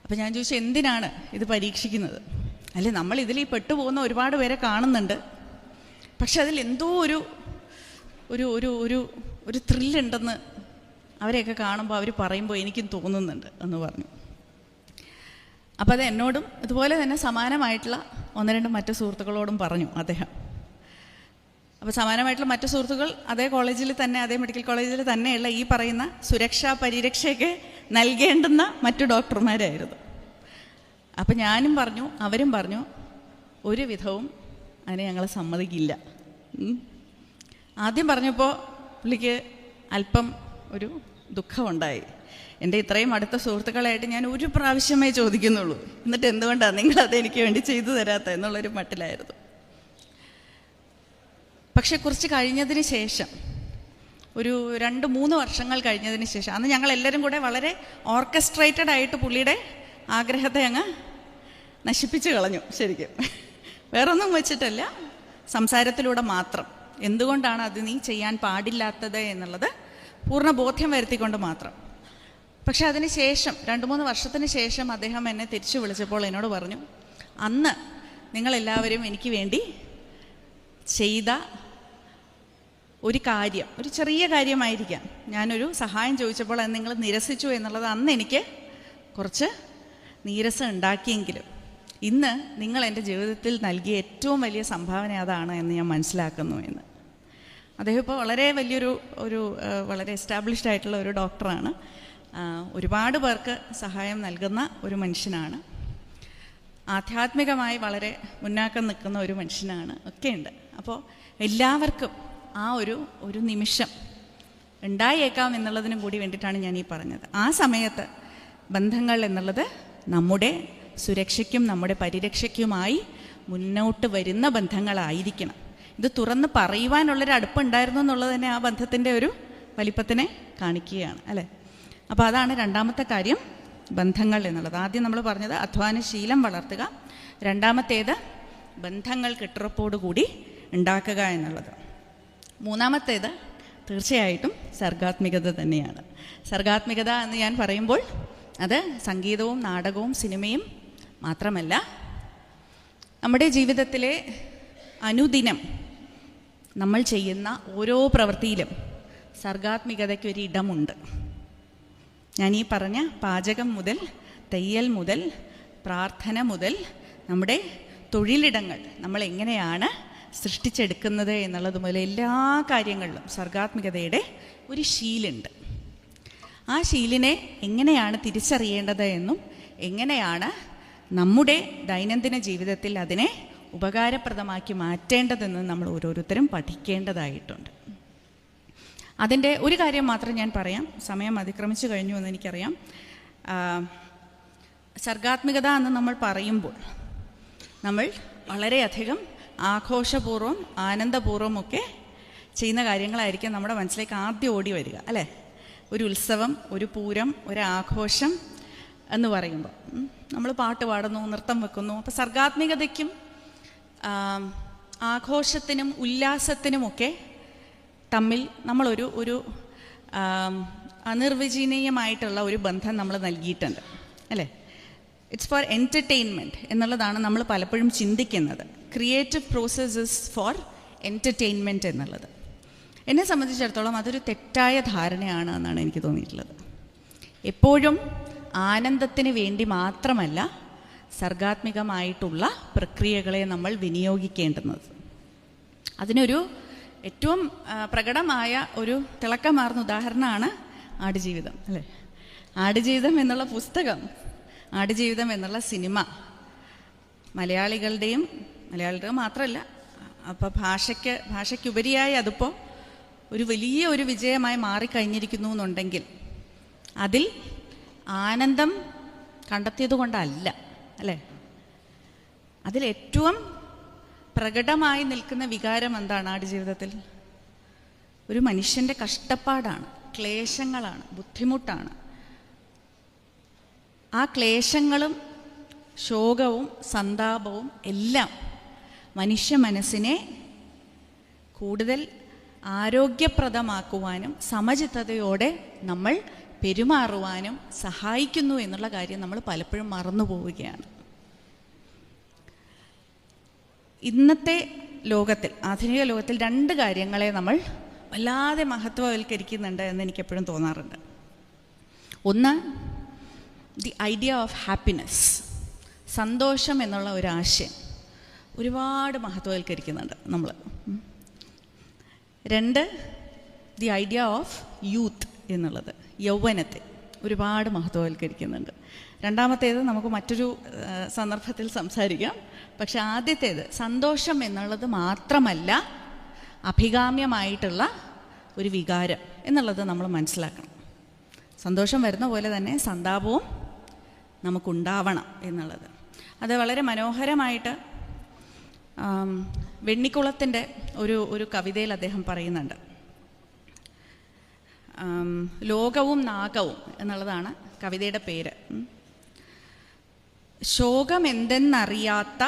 അപ്പം ഞാൻ ചോദിച്ചു, എന്തിനാണ് ഇത് പരീക്ഷിക്കുന്നത്? അല്ലേ, നമ്മൾ ഇതിൽ ഈ പെട്ടുപോകുന്ന ഒരുപാട് പേരെ കാണുന്നുണ്ട്, പക്ഷെ അതിൽ എന്തോ ഒരു ഒരു ഒരു ഒരു ഒരു ത്രില്ലുണ്ടെന്ന് അവരെയൊക്കെ കാണുമ്പോൾ അവർ പറയുമ്പോൾ എനിക്കും തോന്നുന്നുണ്ട് എന്ന് പറഞ്ഞു. അപ്പോൾ അത് എന്നോടും ഇതുപോലെ തന്നെ സമാനമായിട്ടുള്ള 1-2 മറ്റു സുഹൃത്തുക്കളോടും പറഞ്ഞു അദ്ദേഹം. അപ്പോൾ സമാനമായിട്ടുള്ള മറ്റു സുഹൃത്തുക്കൾ അതേ കോളേജിൽ തന്നെ, അതേ മെഡിക്കൽ കോളേജിൽ തന്നെയുള്ള ഈ പറയുന്ന സുരക്ഷാ പരിരക്ഷയൊക്കെ നൽകേണ്ടുന്ന മറ്റു ഡോക്ടർമാരായിരുന്നു. അപ്പം ഞാനും പറഞ്ഞു, അവരും പറഞ്ഞു, ഒരു വിധവും അതിനെ ഞങ്ങൾ സമ്മതിക്കില്ല. ആദ്യം പറഞ്ഞപ്പോൾ പുള്ളിക്ക് അല്പം ഒരു ദുഃഖമുണ്ടായി. എൻ്റെ ഇത്രയും അടുത്ത സുഹൃത്തുക്കളായിട്ട് ഞാൻ ഒരു പ്രാവശ്യമേ ചോദിക്കുന്നുള്ളൂ, എന്നിട്ട് എന്തുകൊണ്ടാണ് നിങ്ങളത് എനിക്ക് വേണ്ടി ചെയ്തു തരാത്ത എന്നുള്ളൊരു മട്ടിലായിരുന്നു. പക്ഷെ കുറച്ച് കഴിഞ്ഞതിന് ശേഷം, ഒരു 2-3 വർഷങ്ങൾ കഴിഞ്ഞതിന് ശേഷം, അന്ന് ഞങ്ങൾ എല്ലാവരും കൂടെ വളരെ ഓർക്കസ്ട്രേറ്റഡ് ആയിട്ട് പുള്ളിയുടെ ആഗ്രഹത്തെ അങ്ങ് നശിപ്പിച്ച് കളഞ്ഞു ശരിക്കും. വേറൊന്നും വെച്ചിട്ടല്ല, സംസാരത്തിലൂടെ മാത്രം. എന്തുകൊണ്ടാണ് അത് നീ ചെയ്യാൻ പാടില്ലാത്തത് എന്നുള്ളത് പൂർണ്ണ ബോധ്യം വരുത്തിക്കൊണ്ട് മാത്രം. പക്ഷെ അതിന് ശേഷം 2-3 വർഷത്തിന് ശേഷം അദ്ദേഹം എന്നെ തിരിച്ചു വിളിച്ചപ്പോൾ എന്നോട് പറഞ്ഞു, അന്ന് നിങ്ങളെല്ലാവരും എനിക്ക് വേണ്ടി ചെയ്ത ഒരു കാര്യം, ഒരു ചെറിയ കാര്യമായിരിക്കാം, ഞാനൊരു സഹായം ചോദിച്ചപ്പോൾ അത് നിങ്ങൾ നിരസിച്ചു എന്നുള്ളത് അന്ന് എനിക്ക് കുറച്ച് നീരസം ഉണ്ടാക്കിയെങ്കിലും ഇന്ന് നിങ്ങൾ എൻ്റെ ജീവിതത്തിൽ നൽകിയ ഏറ്റവും വലിയ സംഭാവന അതാണ് എന്ന് ഞാൻ മനസ്സിലാക്കുന്നു എന്ന്. അദ്ദേഹം ഇപ്പോൾ വളരെ വലിയൊരു വളരെ എസ്റ്റാബ്ലിഷ്ഡ് ആയിട്ടുള്ള ഒരു ഡോക്ടറാണ്. ഒരുപാട് പേർക്ക് സഹായം നൽകുന്ന ഒരു മനുഷ്യനാണ്. ആധ്യാത്മികമായി വളരെ മുന്നാക്കം നിൽക്കുന്ന ഒരു മനുഷ്യനാണ്, ഒക്കെയുണ്ട്. അപ്പോൾ എല്ലാവർക്കും ആ ഒരു നിമിഷം ഉണ്ടായേക്കാം എന്നുള്ളതിനും കൂടി വേണ്ടിയിട്ടാണ് ഞാൻ ഈ പറഞ്ഞത്. ആ സമയത്ത് ബന്ധങ്ങൾ എന്നുള്ളത് നമ്മുടെ സുരക്ഷയ്ക്കും നമ്മുടെ പരിരക്ഷയ്ക്കുമായി മുന്നോട്ട് വരുന്ന ബന്ധങ്ങളായിരിക്കണം. ഇത് തുറന്ന് പറയുവാനുള്ളൊരു അടുപ്പുണ്ടായിരുന്നു എന്നുള്ളത് തന്നെ ആ ബന്ധത്തിൻ്റെ ഒരു വലിപ്പത്തിനെ കാണിക്കുകയാണ്, അല്ലേ? അപ്പോൾ അതാണ് രണ്ടാമത്തെ കാര്യം, ബന്ധങ്ങൾ എന്നുള്ളത്. ആദ്യം നമ്മൾ പറഞ്ഞത് അധ്വാനശീലം വളർത്തുക, രണ്ടാമത്തേത് ബന്ധങ്ങൾ കെട്ടുറപ്പോടുകൂടി ഉണ്ടാക്കുക എന്നുള്ളത്. മൂന്നാമത്തേത് തീർച്ചയായിട്ടും സർഗാത്മികത തന്നെയാണ്. സർഗാത്മികത എന്ന് ഞാൻ പറയുമ്പോൾ അത് സംഗീതവും നാടകവും സിനിമയും മാത്രമല്ല, നമ്മുടെ ജീവിതത്തിലെ അനുദിനം നമ്മൾ ചെയ്യുന്ന ഓരോ പ്രവൃത്തിയിലും സർഗാത്മികതയ്ക്കൊരിടമുണ്ട്. ഞാൻ ഈ പറഞ്ഞ പാചകം മുതൽ തയ്യൽ മുതൽ പ്രാർത്ഥന മുതൽ നമ്മുടെ തൊഴിലിടങ്ങൾ നമ്മൾ എങ്ങനെയാണ് സൃഷ്ടിച്ചെടുക്കുന്നത് എന്നുള്ളത് മുതൽ എല്ലാ കാര്യങ്ങളിലും സർഗാത്മികതയുടെ ഒരു ശീലുണ്ട്. ആ ശീലിനെ എങ്ങനെയാണ് തിരിച്ചറിയേണ്ടത് എന്നും എങ്ങനെയാണ് നമ്മുടെ ദൈനംദിന ജീവിതത്തിൽ അതിനെ ഉപകാരപ്രദമാക്കി മാറ്റേണ്ടതെന്നും നമ്മൾ ഓരോരുത്തരും പഠിക്കേണ്ടതായിട്ടുണ്ട്. അതിൻ്റെ ഒരു കാര്യം മാത്രം ഞാൻ പറയാം, സമയം അതിക്രമിച്ചു കഴിഞ്ഞു എന്ന് എനിക്കറിയാം. സർഗാത്മികത എന്ന് നമ്മൾ പറയുമ്പോൾ നമ്മൾ വളരെയധികം ആഘോഷപൂർവ്വം ആനന്ദപൂർവ്വം ഒക്കെ ചെയ്യുന്ന കാര്യങ്ങളായിരിക്കും നമ്മുടെ മനസ്സിലേക്ക് ആദ്യം ഓടി വരിക, അല്ലേ? ഒരു ഉത്സവം, ഒരു പൂരം, ഒരു ആഘോഷം എന്ന് പറയുമ്പോൾ നമ്മൾ പാട്ട് പാടുന്നു, നൃത്തം വെക്കുന്നു. അപ്പോൾ സർഗാത്മികതയ്ക്കും ആഘോഷത്തിനും ഉല്ലാസത്തിനുമൊക്കെ തമ്മിൽ നമ്മളൊരു അനിർവചനീയമായിട്ടുള്ള ഒരു ബന്ധം നമ്മൾ നൽകിയിട്ടുണ്ട്, അല്ലേ? ഇറ്റ്സ് ഫോർ എൻ്റർടൈൻമെൻറ്റ് എന്നുള്ളതാണ് നമ്മൾ പലപ്പോഴും ചിന്തിക്കുന്നത്. ക്രിയേറ്റീവ് പ്രോസസ്സസ് ഫോർ എൻ്റർടൈൻമെൻറ്റ് എന്നുള്ളത് എന്നെ സംബന്ധിച്ചിടത്തോളം അതൊരു തെറ്റായ ധാരണയാണ് എന്നാണ് എനിക്ക് തോന്നിയിട്ടുള്ളത്. എപ്പോഴും ആനന്ദത്തിന് വേണ്ടി മാത്രമല്ല സർഗാത്മികമായിട്ടുള്ള പ്രക്രിയകളെ നമ്മൾ വിനിയോഗിക്കേണ്ടുന്നത്. അതിനൊരു ഏറ്റവും പ്രകടമായ ഒരു തിളക്കമാർന്ന ഉദാഹരണമാണ് ആടുജീവിതം, അല്ലേ? ആടുജീവിതം എന്നുള്ള പുസ്തകം, ആടുജീവിതം എന്നുള്ള സിനിമ മലയാളികളുടെ മാത്രമല്ല, അപ്പോൾ ഭാഷയ്ക്കുപരിയായി അതിപ്പോൾ ഒരു വലിയ ഒരു വിജയമായി മാറിക്കഴിഞ്ഞിരിക്കുന്നു എന്നുണ്ടെങ്കിൽ അതിൽ ആനന്ദം കണ്ടെത്തിയത് കൊണ്ടല്ല, അല്ലേ? അതിലേറ്റവും പ്രകടമായി നിൽക്കുന്ന വികാരം എന്താണ് ആടുജീവിതത്തിൽ? ഒരു മനുഷ്യൻ്റെ കഷ്ടപ്പാടാണ്, ക്ലേശങ്ങളാണ്, ബുദ്ധിമുട്ടാണ്. ആ ക്ലേശങ്ങളും ശോകവും സന്താപവും എല്ലാം മനുഷ്യ മനസ്സിനെ കൂടുതൽ ആരോഗ്യപ്രദമാക്കുവാനും സമചിത്തതയോടെ നമ്മൾ പെരുമാറുവാനും സഹായിക്കുന്നു എന്നുള്ള കാര്യം നമ്മൾ പലപ്പോഴും മറന്നു പോവുകയാണ്. ഇന്നത്തെ ലോകത്തിൽ, ആധുനിക ലോകത്തിൽ രണ്ട് കാര്യങ്ങളെ നമ്മൾ വല്ലാതെ മഹത്വവൽക്കരിക്കുന്നുണ്ട് എന്ന് എനിക്കെപ്പോഴും തോന്നാറുണ്ട്. ഒന്ന്, ദി ഐഡിയ ഓഫ് ഹാപ്പിനെസ്, സന്തോഷം എന്നുള്ള ഒരാശയം ഒരുപാട് മഹത്വവൽക്കരിക്കുന്നുണ്ട് നമ്മൾ. രണ്ട്, ദി ഐഡിയ ഓഫ് യൂത്ത് എന്നുള്ളത്, യൗവനത്തെ ഒരുപാട് മഹത്വവൽക്കരിക്കുന്നുണ്ട്. രണ്ടാമത്തേത് നമുക്ക് മറ്റൊരു സന്ദർഭത്തിൽ സംസാരിക്കാം. പക്ഷെ ആദ്യത്തേത് സന്തോഷം എന്നുള്ളത് മാത്രമല്ല അഭികാമ്യമായിട്ടുള്ള ഒരു വികാരം എന്നുള്ളത് നമ്മൾ മനസ്സിലാക്കണം. സന്തോഷം വരുന്ന പോലെ തന്നെ സന്താപവും നമുക്കുണ്ടാവണം എന്നുള്ളത്. അത് വളരെ മനോഹരമായിട്ട് വെണ്ണിക്കുളത്തിൻ്റെ ഒരു കവിതയിൽ അദ്ദേഹം പറയുന്നുണ്ട്. ലോകവും നാഗവും എന്നുള്ളതാണ് കവിതയുടെ പേര്. ശോകമെന്തെന്നറിയാത്ത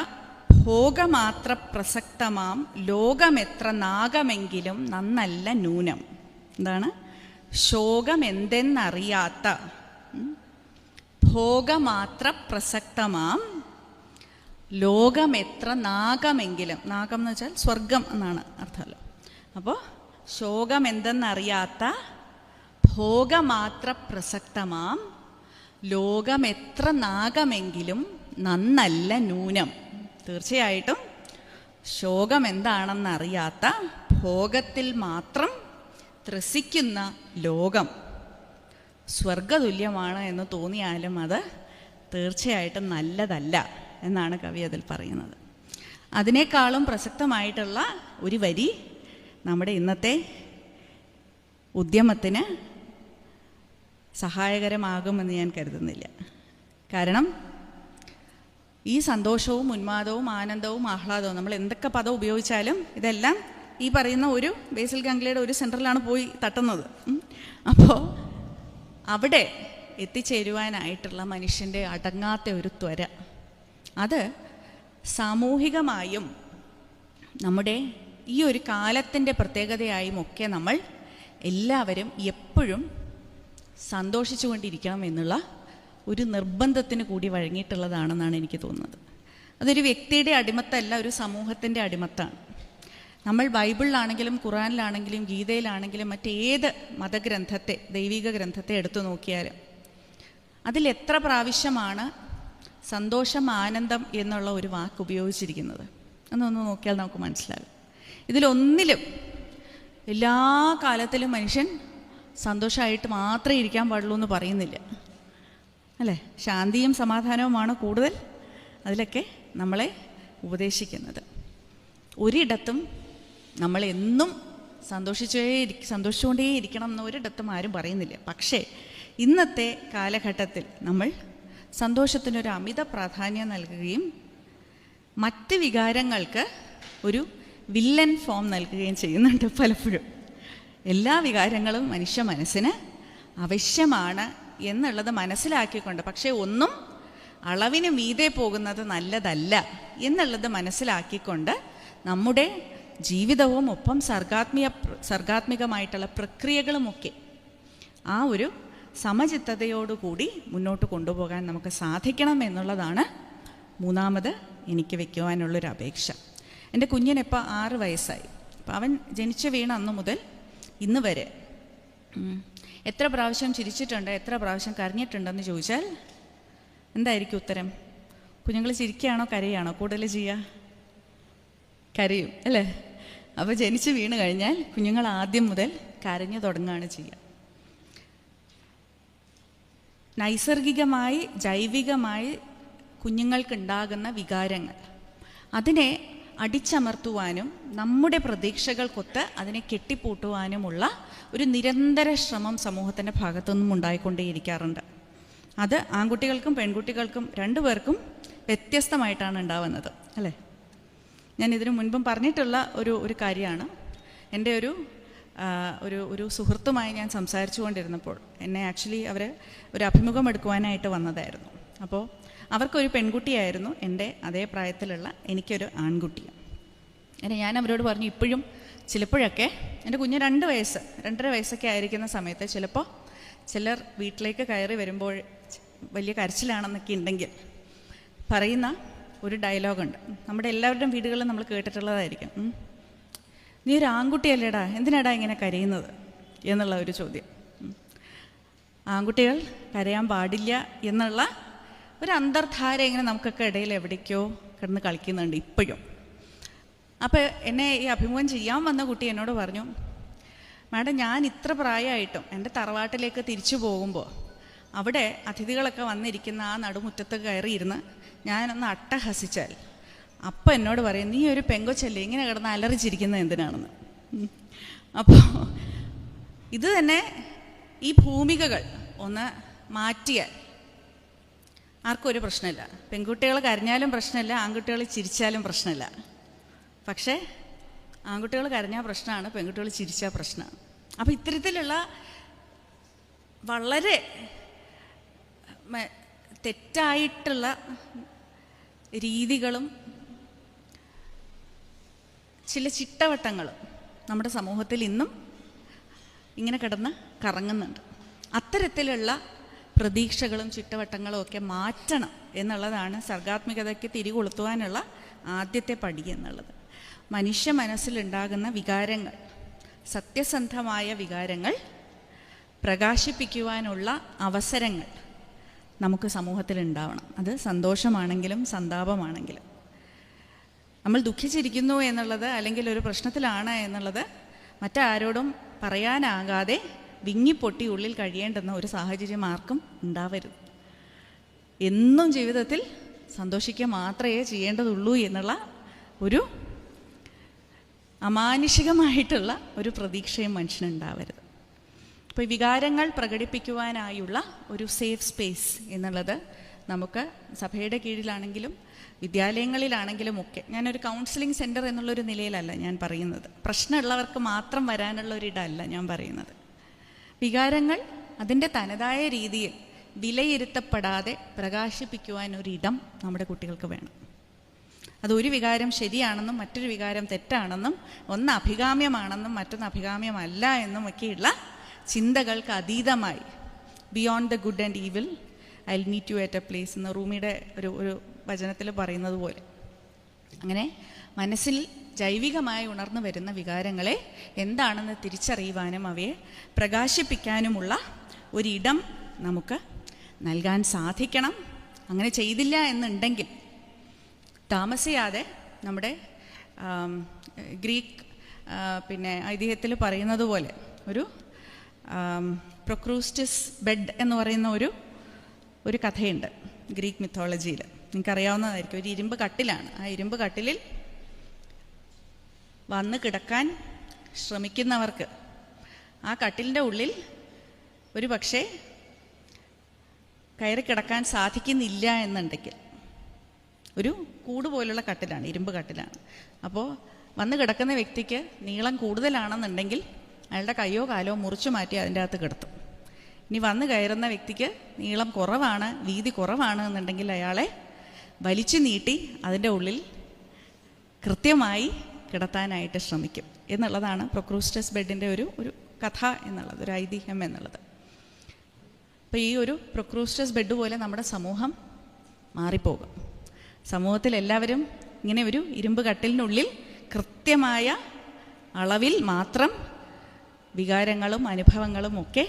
ഭോഗമാത്ര പ്രസക്തമാം ലോകമെത്ര നാഗമെങ്കിലും നന്നല്ല നൂനം. എന്താണ്? ശോകമെന്തെന്നറിയാത്ത ഭോഗമാത്ര പ്രസക്തമാം ലോകമെത്ര നാഗമെങ്കിലും, നാഗം എന്ന് വെച്ചാൽ സ്വർഗം എന്നാണ് അർത്ഥമല്ലോ. അപ്പോൾ ശോകമെന്തെന്നറിയാത്ത ഭോഗമാത്ര പ്രസക്തമാം ലോകമെത്ര നാഗമെങ്കിലും നന്നല്ല നൂനം. തീർച്ചയായിട്ടും ശോകം എന്താണെന്നറിയാത്ത, ഭോഗത്തിൽ മാത്രം ത്രസിക്കുന്ന ലോകം സ്വർഗതുല്യമാണ് എന്ന് തോന്നിയാലും അത് തീർച്ചയായിട്ടും നല്ലതല്ല എന്നാണ് കവി അതിൽ പറയുന്നത്. അതിനേക്കാളും പ്രസക്തമായിട്ടുള്ള ഒരു വരി നമ്മുടെ ഇന്നത്തെ ഉദ്യമത്തിന് സഹായകരമാകുമെന്ന് ഞാൻ കരുതുന്നില്ല. കാരണം ഈ സന്തോഷവും ഉന്മാദവും ആനന്ദവും ആഹ്ലാദവും നമ്മൾ എന്തൊക്കെ പദം ഉപയോഗിച്ചാലും ഇതെല്ലാം ഈ പറയുന്ന ഒരു ബേസിൽ ഗാംഗ്ലിയയുടെ ഒരു സെൻറ്ററിലാണ് പോയി തട്ടുന്നത്. അപ്പോൾ അവിടെ എത്തിച്ചേരുവാനായിട്ടുള്ള മനുഷ്യൻ്റെ അടങ്ങാത്ത ഒരു ത്വര, അത് സാമൂഹികമായും നമ്മുടെ ഈ ഒരു കാലത്തിൻ്റെ പ്രത്യേകതയായും ഒക്കെ നമ്മൾ എല്ലാവരും എപ്പോഴും സന്തോഷിച്ചു കൊണ്ടിരിക്കണം എന്നുള്ള ഒരു നിർബന്ധത്തിന് കൂടി വഴങ്ങിയിട്ടുള്ളതാണെന്നാണ് എനിക്ക് തോന്നുന്നത്. അതൊരു വ്യക്തിയുടെ അടിമത്തല്ല, ഒരു സമൂഹത്തിൻ്റെ അടിമത്താണ്. നമ്മൾ ബൈബിളിലാണെങ്കിലും ഖുറാനിലാണെങ്കിലും ഗീതയിലാണെങ്കിലും മറ്റേത് മതഗ്രന്ഥത്തെ, ദൈവിക ഗ്രന്ഥത്തെ എടുത്തു നോക്കിയാലും അതിലെത്ര പ്രാവശ്യമാണ് സന്തോഷം, ആനന്ദം എന്നുള്ള ഒരു വാക്ക് ഉപയോഗിച്ചിരിക്കുന്നത് എന്നൊന്ന് നോക്കിയാൽ നമുക്ക് മനസ്സിലാകും. ഇതിലൊന്നിലും എല്ലാ കാലത്തിലും മനുഷ്യൻ സന്തോഷമായിട്ട് മാത്രമേ ഇരിക്കാൻ പാടുള്ളൂ എന്ന് പറയുന്നില്ല, അല്ലേ? ശാന്തിയും സമാധാനവുമാണ് കൂടുതൽ അതിലൊക്കെ നമ്മളെ ഉപദേശിക്കുന്നത്. ഒരിടത്തും നമ്മളെന്നും സന്തോഷിച്ചുകൊണ്ടേ ഇരിക്കണം എന്ന് ഒരിടത്തും ആരും പറയുന്നില്ല. പക്ഷേ ഇന്നത്തെ കാലഘട്ടത്തിൽ നമ്മൾ സന്തോഷത്തിനൊരു അമിത പ്രാധാന്യം നൽകുകയും മറ്റ് വികാരങ്ങൾക്ക് ഒരു വില്ലൻ ഫോം നൽകുകയും ചെയ്യുന്നുണ്ട് പലപ്പോഴും. എല്ലാ വികാരങ്ങളും മനുഷ്യ മനസ്സിന് ആവശ്യമാണ് എന്നുള്ളത് മനസ്സിലാക്കിക്കൊണ്ട്, പക്ഷേ ഒന്നും അളവിന് മീതെ പോകുന്നത് നല്ലതല്ല എന്നുള്ളത് മനസ്സിലാക്കിക്കൊണ്ട് നമ്മുടെ ജീവിതവും ഒപ്പം സർഗാത്മികമായിട്ടുള്ള പ്രക്രിയകളുമൊക്കെ ആ ഒരു സമചിത്തതയോടുകൂടി മുന്നോട്ട് കൊണ്ടുപോകാൻ നമുക്ക് സാധിക്കണം എന്നുള്ളതാണ് മൂന്നാമത് എനിക്ക് വയ്ക്കുവാനുള്ളൊരു അപേക്ഷ. എൻ്റെ കുഞ്ഞിനിപ്പോൾ 6 വയസ്സായി. അപ്പോൾ അവൻ ജനിച്ചു വീണ അന്ന് മുതൽ ഇന്ന് വരെ എത്ര പ്രാവശ്യം ചിരിച്ചിട്ടുണ്ട്, എത്ര പ്രാവശ്യം കരഞ്ഞിട്ടുണ്ടെന്ന് ചോദിച്ചാൽ എന്തായിരിക്കും ഉത്തരം? കുഞ്ഞുങ്ങൾ ചിരിക്കുകയാണോ കരയാണോ കൂടുതൽ ചെയ്യുക? കരയും, അല്ലേ? അപ്പോൾ ജനിച്ച് വീണ് കഴിഞ്ഞാൽ കുഞ്ഞുങ്ങൾ ആദ്യം മുതൽ കരഞ്ഞു തുടങ്ങുകയാണ് ചെയ്യുക. നൈസർഗികമായി, ജൈവികമായി കുഞ്ഞുങ്ങൾക്കുണ്ടാകുന്ന വികാരങ്ങൾ, അതിനെ അടിച്ചമർത്തുവാനും നമ്മുടെ പ്രതീക്ഷകൾക്കൊത്ത് അതിനെ കെട്ടിപ്പൂട്ടുവാനുമുള്ള ഒരു നിരന്തര ശ്രമം സമൂഹത്തിൻ്റെ ഭാഗത്തുനിന്നും ഉണ്ടായിക്കൊണ്ടേയിരിക്കാറുണ്ട്. അത് ആൺകുട്ടികൾക്കും പെൺകുട്ടികൾക്കും വ്യത്യസ്തമായിട്ടാണ് ഉണ്ടാവുന്നത്, അല്ലേ? ഞാൻ ഇതിനു മുൻപും പറഞ്ഞിട്ടുള്ള ഒരു കാര്യമാണ്. എൻ്റെ ഒരു സുഹൃത്തുമായി ഞാൻ സംസാരിച്ചു കൊണ്ടിരുന്നപ്പോൾ എന്നെ ആക്ച്വലി അവർ ഒരു അഭിമുഖം എടുക്കുവാനായിട്ട് വന്നതായിരുന്നു. അപ്പോൾ അവർക്കൊരു പെൺകുട്ടിയായിരുന്നു, എൻ്റെ അതേ പ്രായത്തിലുള്ള എനിക്കൊരു ആൺകുട്ടിയും. അങ്ങനെ ഞാൻ അവരോട് പറഞ്ഞു, ഇപ്പോഴും ചിലപ്പോഴൊക്കെ എൻ്റെ കുഞ്ഞ് 2-2.5 വയസ്സൊക്കെ ആയിരിക്കുന്ന സമയത്ത് ചിലപ്പോൾ ചിലർ വീട്ടിലേക്ക് കയറി വരുമ്പോൾ വലിയ കരച്ചിലാണെന്നൊക്കെ ഉണ്ടെങ്കിൽ പറയുന്ന ഒരു ഡയലോഗുണ്ട്. നമ്മുടെ എല്ലാവരുടെയും വീടുകളിൽ നമ്മൾ കേട്ടിട്ടുള്ളതായിരിക്കും. നീ ഒരു ആൺകുട്ടിയല്ലേടാ, എന്തിനാടാ ഇങ്ങനെ കരയുന്നത് എന്നുള്ള ഒരു ചോദ്യം. ആൺകുട്ടികൾ കരയാൻ പാടില്ല എന്നുള്ള ഒരു അന്തർധാര ഇങ്ങനെ നമുക്കൊക്കെ ഇടയിൽ എവിടേക്കോ കിടന്ന് കളിക്കുന്നുണ്ട് ഇപ്പോഴും. അപ്പോൾ എന്നെ ഈ അഭിമുഖം ചെയ്യാൻ വന്ന കുട്ടി എന്നോട് പറഞ്ഞു, മാഡം ഞാൻ ഇത്ര പ്രായമായിട്ടും എൻ്റെ തറവാട്ടിലേക്ക് തിരിച്ചു പോകുമ്പോൾ അവിടെ അതിഥികളൊക്കെ വന്നിരിക്കുന്ന ആ നടുമുറ്റത്ത് കയറിയിരുന്ന് ഞാനൊന്ന് അട്ടഹസിച്ചാൽ അപ്പം എന്നോട് പറയും, നീ ഒരു പെങ്കൊച്ചല്ലേ ഇങ്ങനെ കിടന്ന് അലറിച്ചിരിക്കുന്നത് എന്തിനാണെന്ന്. അപ്പോൾ ഇത് തന്നെ ഈ ഭൂമികകൾ ഒന്ന് മാറ്റിയാൽ ആർക്കും ഒരു പ്രശ്നമില്ല. പെൺകുട്ടികൾ കരഞ്ഞാലും പ്രശ്നമില്ല, ആൺകുട്ടികൾ ചിരിച്ചാലും പ്രശ്നമില്ല. പക്ഷേ ആൺകുട്ടികൾ കരഞ്ഞാൽ പ്രശ്നമാണ്, പെൺകുട്ടികൾ ചിരിച്ചാൽ പ്രശ്നമാണ്. അപ്പോൾ ഇത്തരത്തിലുള്ള വളരെ തെറ്റായിട്ടുള്ള രീതികളും ചില ചിട്ടവട്ടങ്ങളും നമ്മുടെ സമൂഹത്തിൽ ഇന്നും ഇങ്ങനെ കിടന്ന് കറങ്ങുന്നുണ്ട്. അത്തരത്തിലുള്ള പ്രതീക്ഷകളും ചിട്ടവട്ടങ്ങളും ഒക്കെ മാറ്റണം എന്നുള്ളതാണ് സർഗാത്മികതയ്ക്ക് തിരികൊളുത്തുവാനുള്ള ആദ്യത്തെ പടി എന്നുള്ളത്. മനുഷ്യ മനസ്സിലുണ്ടാകുന്ന വികാരങ്ങൾ, സത്യസന്ധമായ വികാരങ്ങൾ പ്രകാശിപ്പിക്കുവാനുള്ള അവസരങ്ങൾ നമുക്ക് സമൂഹത്തിൽ ഉണ്ടാവണം. അത് സന്തോഷമാണെങ്കിലും സന്താപമാണെങ്കിലും. നമ്മൾ ദുഃഖിച്ചിരിക്കുന്നു എന്നുള്ളത് അല്ലെങ്കിൽ ഒരു പ്രശ്നത്തിലാണ് എന്നുള്ളത് മറ്റാരോടും പറയാനാകാതെ വിങ്ങിപ്പൊട്ടി ഉള്ളിൽ കഴിയേണ്ടുന്ന ഒരു സാഹചര്യം ആർക്കും ഉണ്ടാവരുത്. എന്നും ജീവിതത്തിൽ സന്തോഷിക്കുക മാത്രമേ ചെയ്യേണ്ടതുള്ളൂ എന്നുള്ള ഒരു അമാനുഷികമായിട്ടുള്ള ഒരു പ്രതീക്ഷയും മനുഷ്യനുണ്ടാവരുത്. അപ്പോൾ വികാരങ്ങൾ പ്രകടിപ്പിക്കുവാനായുള്ള ഒരു സേഫ് സ്പേസ് എന്നുള്ളത് നമുക്ക് സഭയുടെ കീഴിലാണെങ്കിലും വിദ്യാലയങ്ങളിലാണെങ്കിലും ഒക്കെ, ഞാനൊരു കൗൺസിലിംഗ് സെൻറ്റർ എന്നുള്ളൊരു നിലയിലല്ല ഞാൻ പറയുന്നത്, പ്രശ്നമുള്ളവർക്ക് മാത്രം വരാനുള്ള ഒരിടമല്ല ഞാൻ പറയുന്നത്. വികാരങ്ങൾ അതിൻ്റെ തനതായ രീതിയിൽ വിലയിരുത്തപ്പെടാതെ പ്രകാശിപ്പിക്കുവാൻ ഒരിടം നമ്മുടെ കുട്ടികൾക്ക് വേണം. അതൊരു വികാരം ശരിയാണെന്നും മറ്റൊരു വികാരം തെറ്റാണെന്നും ഒന്ന് അഭികാമ്യമാണെന്നും മറ്റൊന്ന് അഭികാമ്യമല്ല എന്നും ഒക്കെയുള്ള ചിന്തകൾക്ക് അതീതമായി beyond the good and evil I will meet you at a place എന്ന് റൂമിയുടെ ഒരു വചനത്തിൽ പറയുന്നത് പോലെ, അങ്ങനെ മനസ്സിൽ ജൈവികമായി ഉണർന്നു വരുന്ന വികാരങ്ങളെ എന്താണെന്ന് തിരിച്ചറിയുവാനും അവയെ പ്രകാശിപ്പിക്കാനുമുള്ള ഒരിടം നമുക്ക് നൽകാൻ സാധിക്കണം. അങ്ങനെ ചെയ്തില്ല എന്നുണ്ടെങ്കിൽ താമസിയാതെ നമ്മുടെ ഗ്രീക്ക് ഐതിഹ്യത്തിൽ പറയുന്നത് പോലെ ഒരു പ്രൊക്രൂസ്റ്റസ് ബെഡ് എന്ന് പറയുന്ന ഒരു കഥയുണ്ട് ഗ്രീക്ക് മിത്തോളജിയിൽ. നിങ്ങൾക്കറിയാവുന്നതായിരിക്കും. ഒരു ഇരുമ്പ് കട്ടിലാണ്. ആ ഇരുമ്പ് കട്ടിലിൽ വന്ന് കിടക്കാൻ ശ്രമിക്കുന്നവർക്ക് ആ കട്ടിലിൻ്റെ ഉള്ളിൽ ഒരു പക്ഷേ കയറി കിടക്കാൻ സാധിക്കുന്നില്ല എന്നുണ്ടെങ്കിൽ, ഒരു കൂട് പോലുള്ള കട്ടിലാണ്, ഇരുമ്പ് കട്ടിലാണ്. അപ്പോൾ വന്ന് കിടക്കുന്ന വ്യക്തിക്ക് നീളം കൂടുതലാണെന്നുണ്ടെങ്കിൽ അയാളുടെ കയ്യോ കാലോ മുറിച്ചു മാറ്റി അതിൻ്റെ അകത്ത് കിടത്തും. ഇനി വന്ന് കയറുന്ന വ്യക്തിക്ക് നീളം കുറവാണ്, വീതി കുറവാണ് എന്നുണ്ടെങ്കിൽ അയാളെ വലിച്ചു നീട്ടി അതിൻ്റെ ഉള്ളിൽ കൃത്യമായി കിടത്താനായിട്ട് ശ്രമിക്കും എന്നുള്ളതാണ് പ്രൊക്രൂസ്റ്റസ് ബെഡിൻ്റെ ഒരു കഥ എന്നുള്ളത്, ഒരു ഐതിഹ്യം എന്നുള്ളത്. അപ്പോൾ ഈ ഒരു പ്രൊക്രൂസ്റ്റസ് ബെഡ് പോലെ നമ്മുടെ സമൂഹം മാറിപ്പോകും. സമൂഹത്തിൽ എല്ലാവരും ഇങ്ങനെ ഒരു ഇരുമ്പ് കട്ടിലിനുള്ളിൽ കൃത്യമായ അളവിൽ മാത്രം വികാരങ്ങളും അനുഭവങ്ങളും ഒക്കെ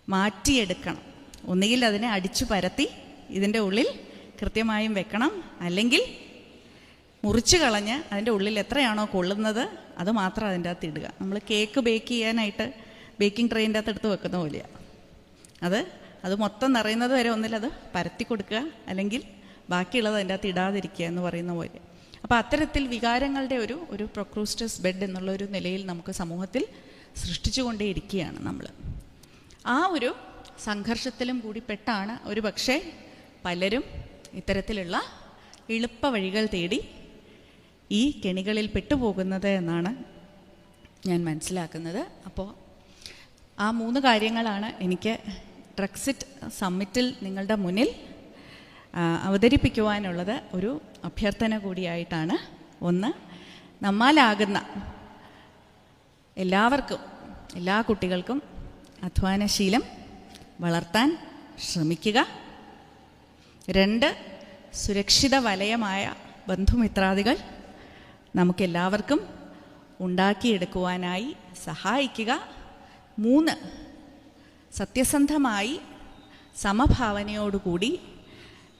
മാറ്റിയെടുക്കണം. ഒന്നുകിൽ അതിനെ അടിച്ചു പരത്തി ഇതിൻ്റെ ഉള്ളിൽ കൃത്യമായും വെക്കണം, അല്ലെങ്കിൽ മുറിച്ച് കളഞ്ഞ് അതിൻ്റെ ഉള്ളിൽ എത്രയാണോ കൊള്ളുന്നത് അത് മാത്രം അതിൻ്റെ അകത്ത് ഇടുക. നമ്മൾ കേക്ക് ബേക്ക് ചെയ്യാനായിട്ട് ബേക്കിംഗ് ട്രെയിൻ്റെ അകത്ത് എടുത്ത് വെക്കുന്ന പോലെയാണ്. അത് മൊത്തം നിറയുന്നത് വരെ ഒന്നിലത് പരത്തി കൊടുക്കുക, അല്ലെങ്കിൽ ബാക്കിയുള്ളത് അതിൻ്റെ അകത്ത് ഇടാതിരിക്കുക എന്ന് പറയുന്ന പോലെ. അപ്പോൾ അത്തരത്തിൽ വികാരങ്ങളുടെ ഒരു പ്രൊക്രൂസ്റ്റസ് ബെഡ് എന്നുള്ളൊരു നിലയിൽ നമുക്ക് സമൂഹത്തിൽ സൃഷ്ടിച്ചുകൊണ്ടേയിരിക്കുകയാണ് നമ്മൾ. ആ ഒരു സംഘർഷത്തിലും കൂടി പെട്ടാണ് ഒരു പക്ഷേ പലരും ഇത്തരത്തിലുള്ള എളുപ്പ വഴികൾ തേടി ഈ കെണികളിൽ പെട്ടുപോകുന്നത് എന്നാണ് ഞാൻ മനസ്സിലാക്കുന്നത്. അപ്പോൾ ആ 3 കാര്യങ്ങളാണ് എനിക്ക് ഡ്രക്സിറ്റ് സമ്മിറ്റിൽ നിങ്ങളുടെ മുന്നിൽ അവതരിപ്പിക്കുവാനുള്ളത്. ഒരു അഭ്യർത്ഥന കൂടിയായിട്ടാണ്. ഒന്ന്, നമ്മാലാകുന്ന എല്ലാവർക്കും, എല്ലാ കുട്ടികൾക്കും അധ്വാനശീലം വളർത്താൻ ശ്രമിക്കുക. 2, സുരക്ഷിത വലയമായ ബന്ധുമിത്രാദികൾ നമുക്കെല്ലാവർക്കും ഉണ്ടാക്കിയെടുക്കുവാനായി സഹായിക്കുക. 3, സത്യസന്ധമായി സമഭാവനയോടുകൂടി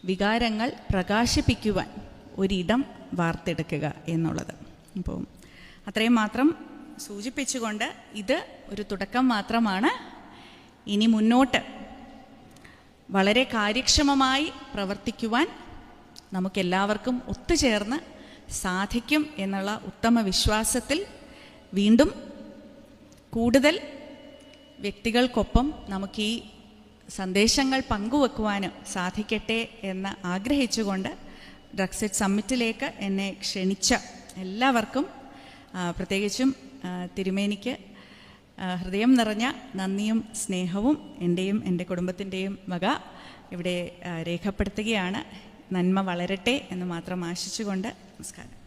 വികാരങ്ങൾ പ്രകാശിപ്പിക്കുവാൻ ഒരിടം വാർത്തെടുക്കുക എന്നുള്ളത്. അപ്പോൾ അത്രയും മാത്രം സൂചിപ്പിച്ചുകൊണ്ട് ഇത് ഒരു തുടക്കം മാത്രമാണ്. ഇനി മുന്നോട്ട് വളരെ കാര്യക്ഷമമായി പ്രവർത്തിക്കുവാൻ നമുക്കെല്ലാവർക്കും ഒത്തുചേർന്ന് സാധിക്കും എന്നുള്ള ഉത്തമ വിശ്വാസത്തിൽ വീണ്ടും കൂടുതൽ വ്യക്തികൾക്കൊപ്പം നമുക്ക് ഈ സന്ദേശങ്ങൾ പങ്കുവെക്കുവാനും സാധിക്കട്ടെ എന്ന് ആഗ്രഹിച്ചുകൊണ്ട് ഡ്രക്സിറ്റ് സമ്മിറ്റിലേക്ക് എന്നെ ക്ഷണിച്ച എല്ലാവർക്കും, പ്രത്യേകിച്ചും തിരുമേനിക്ക് ഹൃദയം നിറഞ്ഞ നന്ദിയും സ്നേഹവും എൻ്റെയും എൻ്റെ കുടുംബത്തിൻ്റെയും വക ഇവിടെ രേഖപ്പെടുത്തുകയാണ്. നന്മ വളരട്ടെ എന്ന് മാത്രം ആശിച്ചുകൊണ്ട് നമസ്കാരം.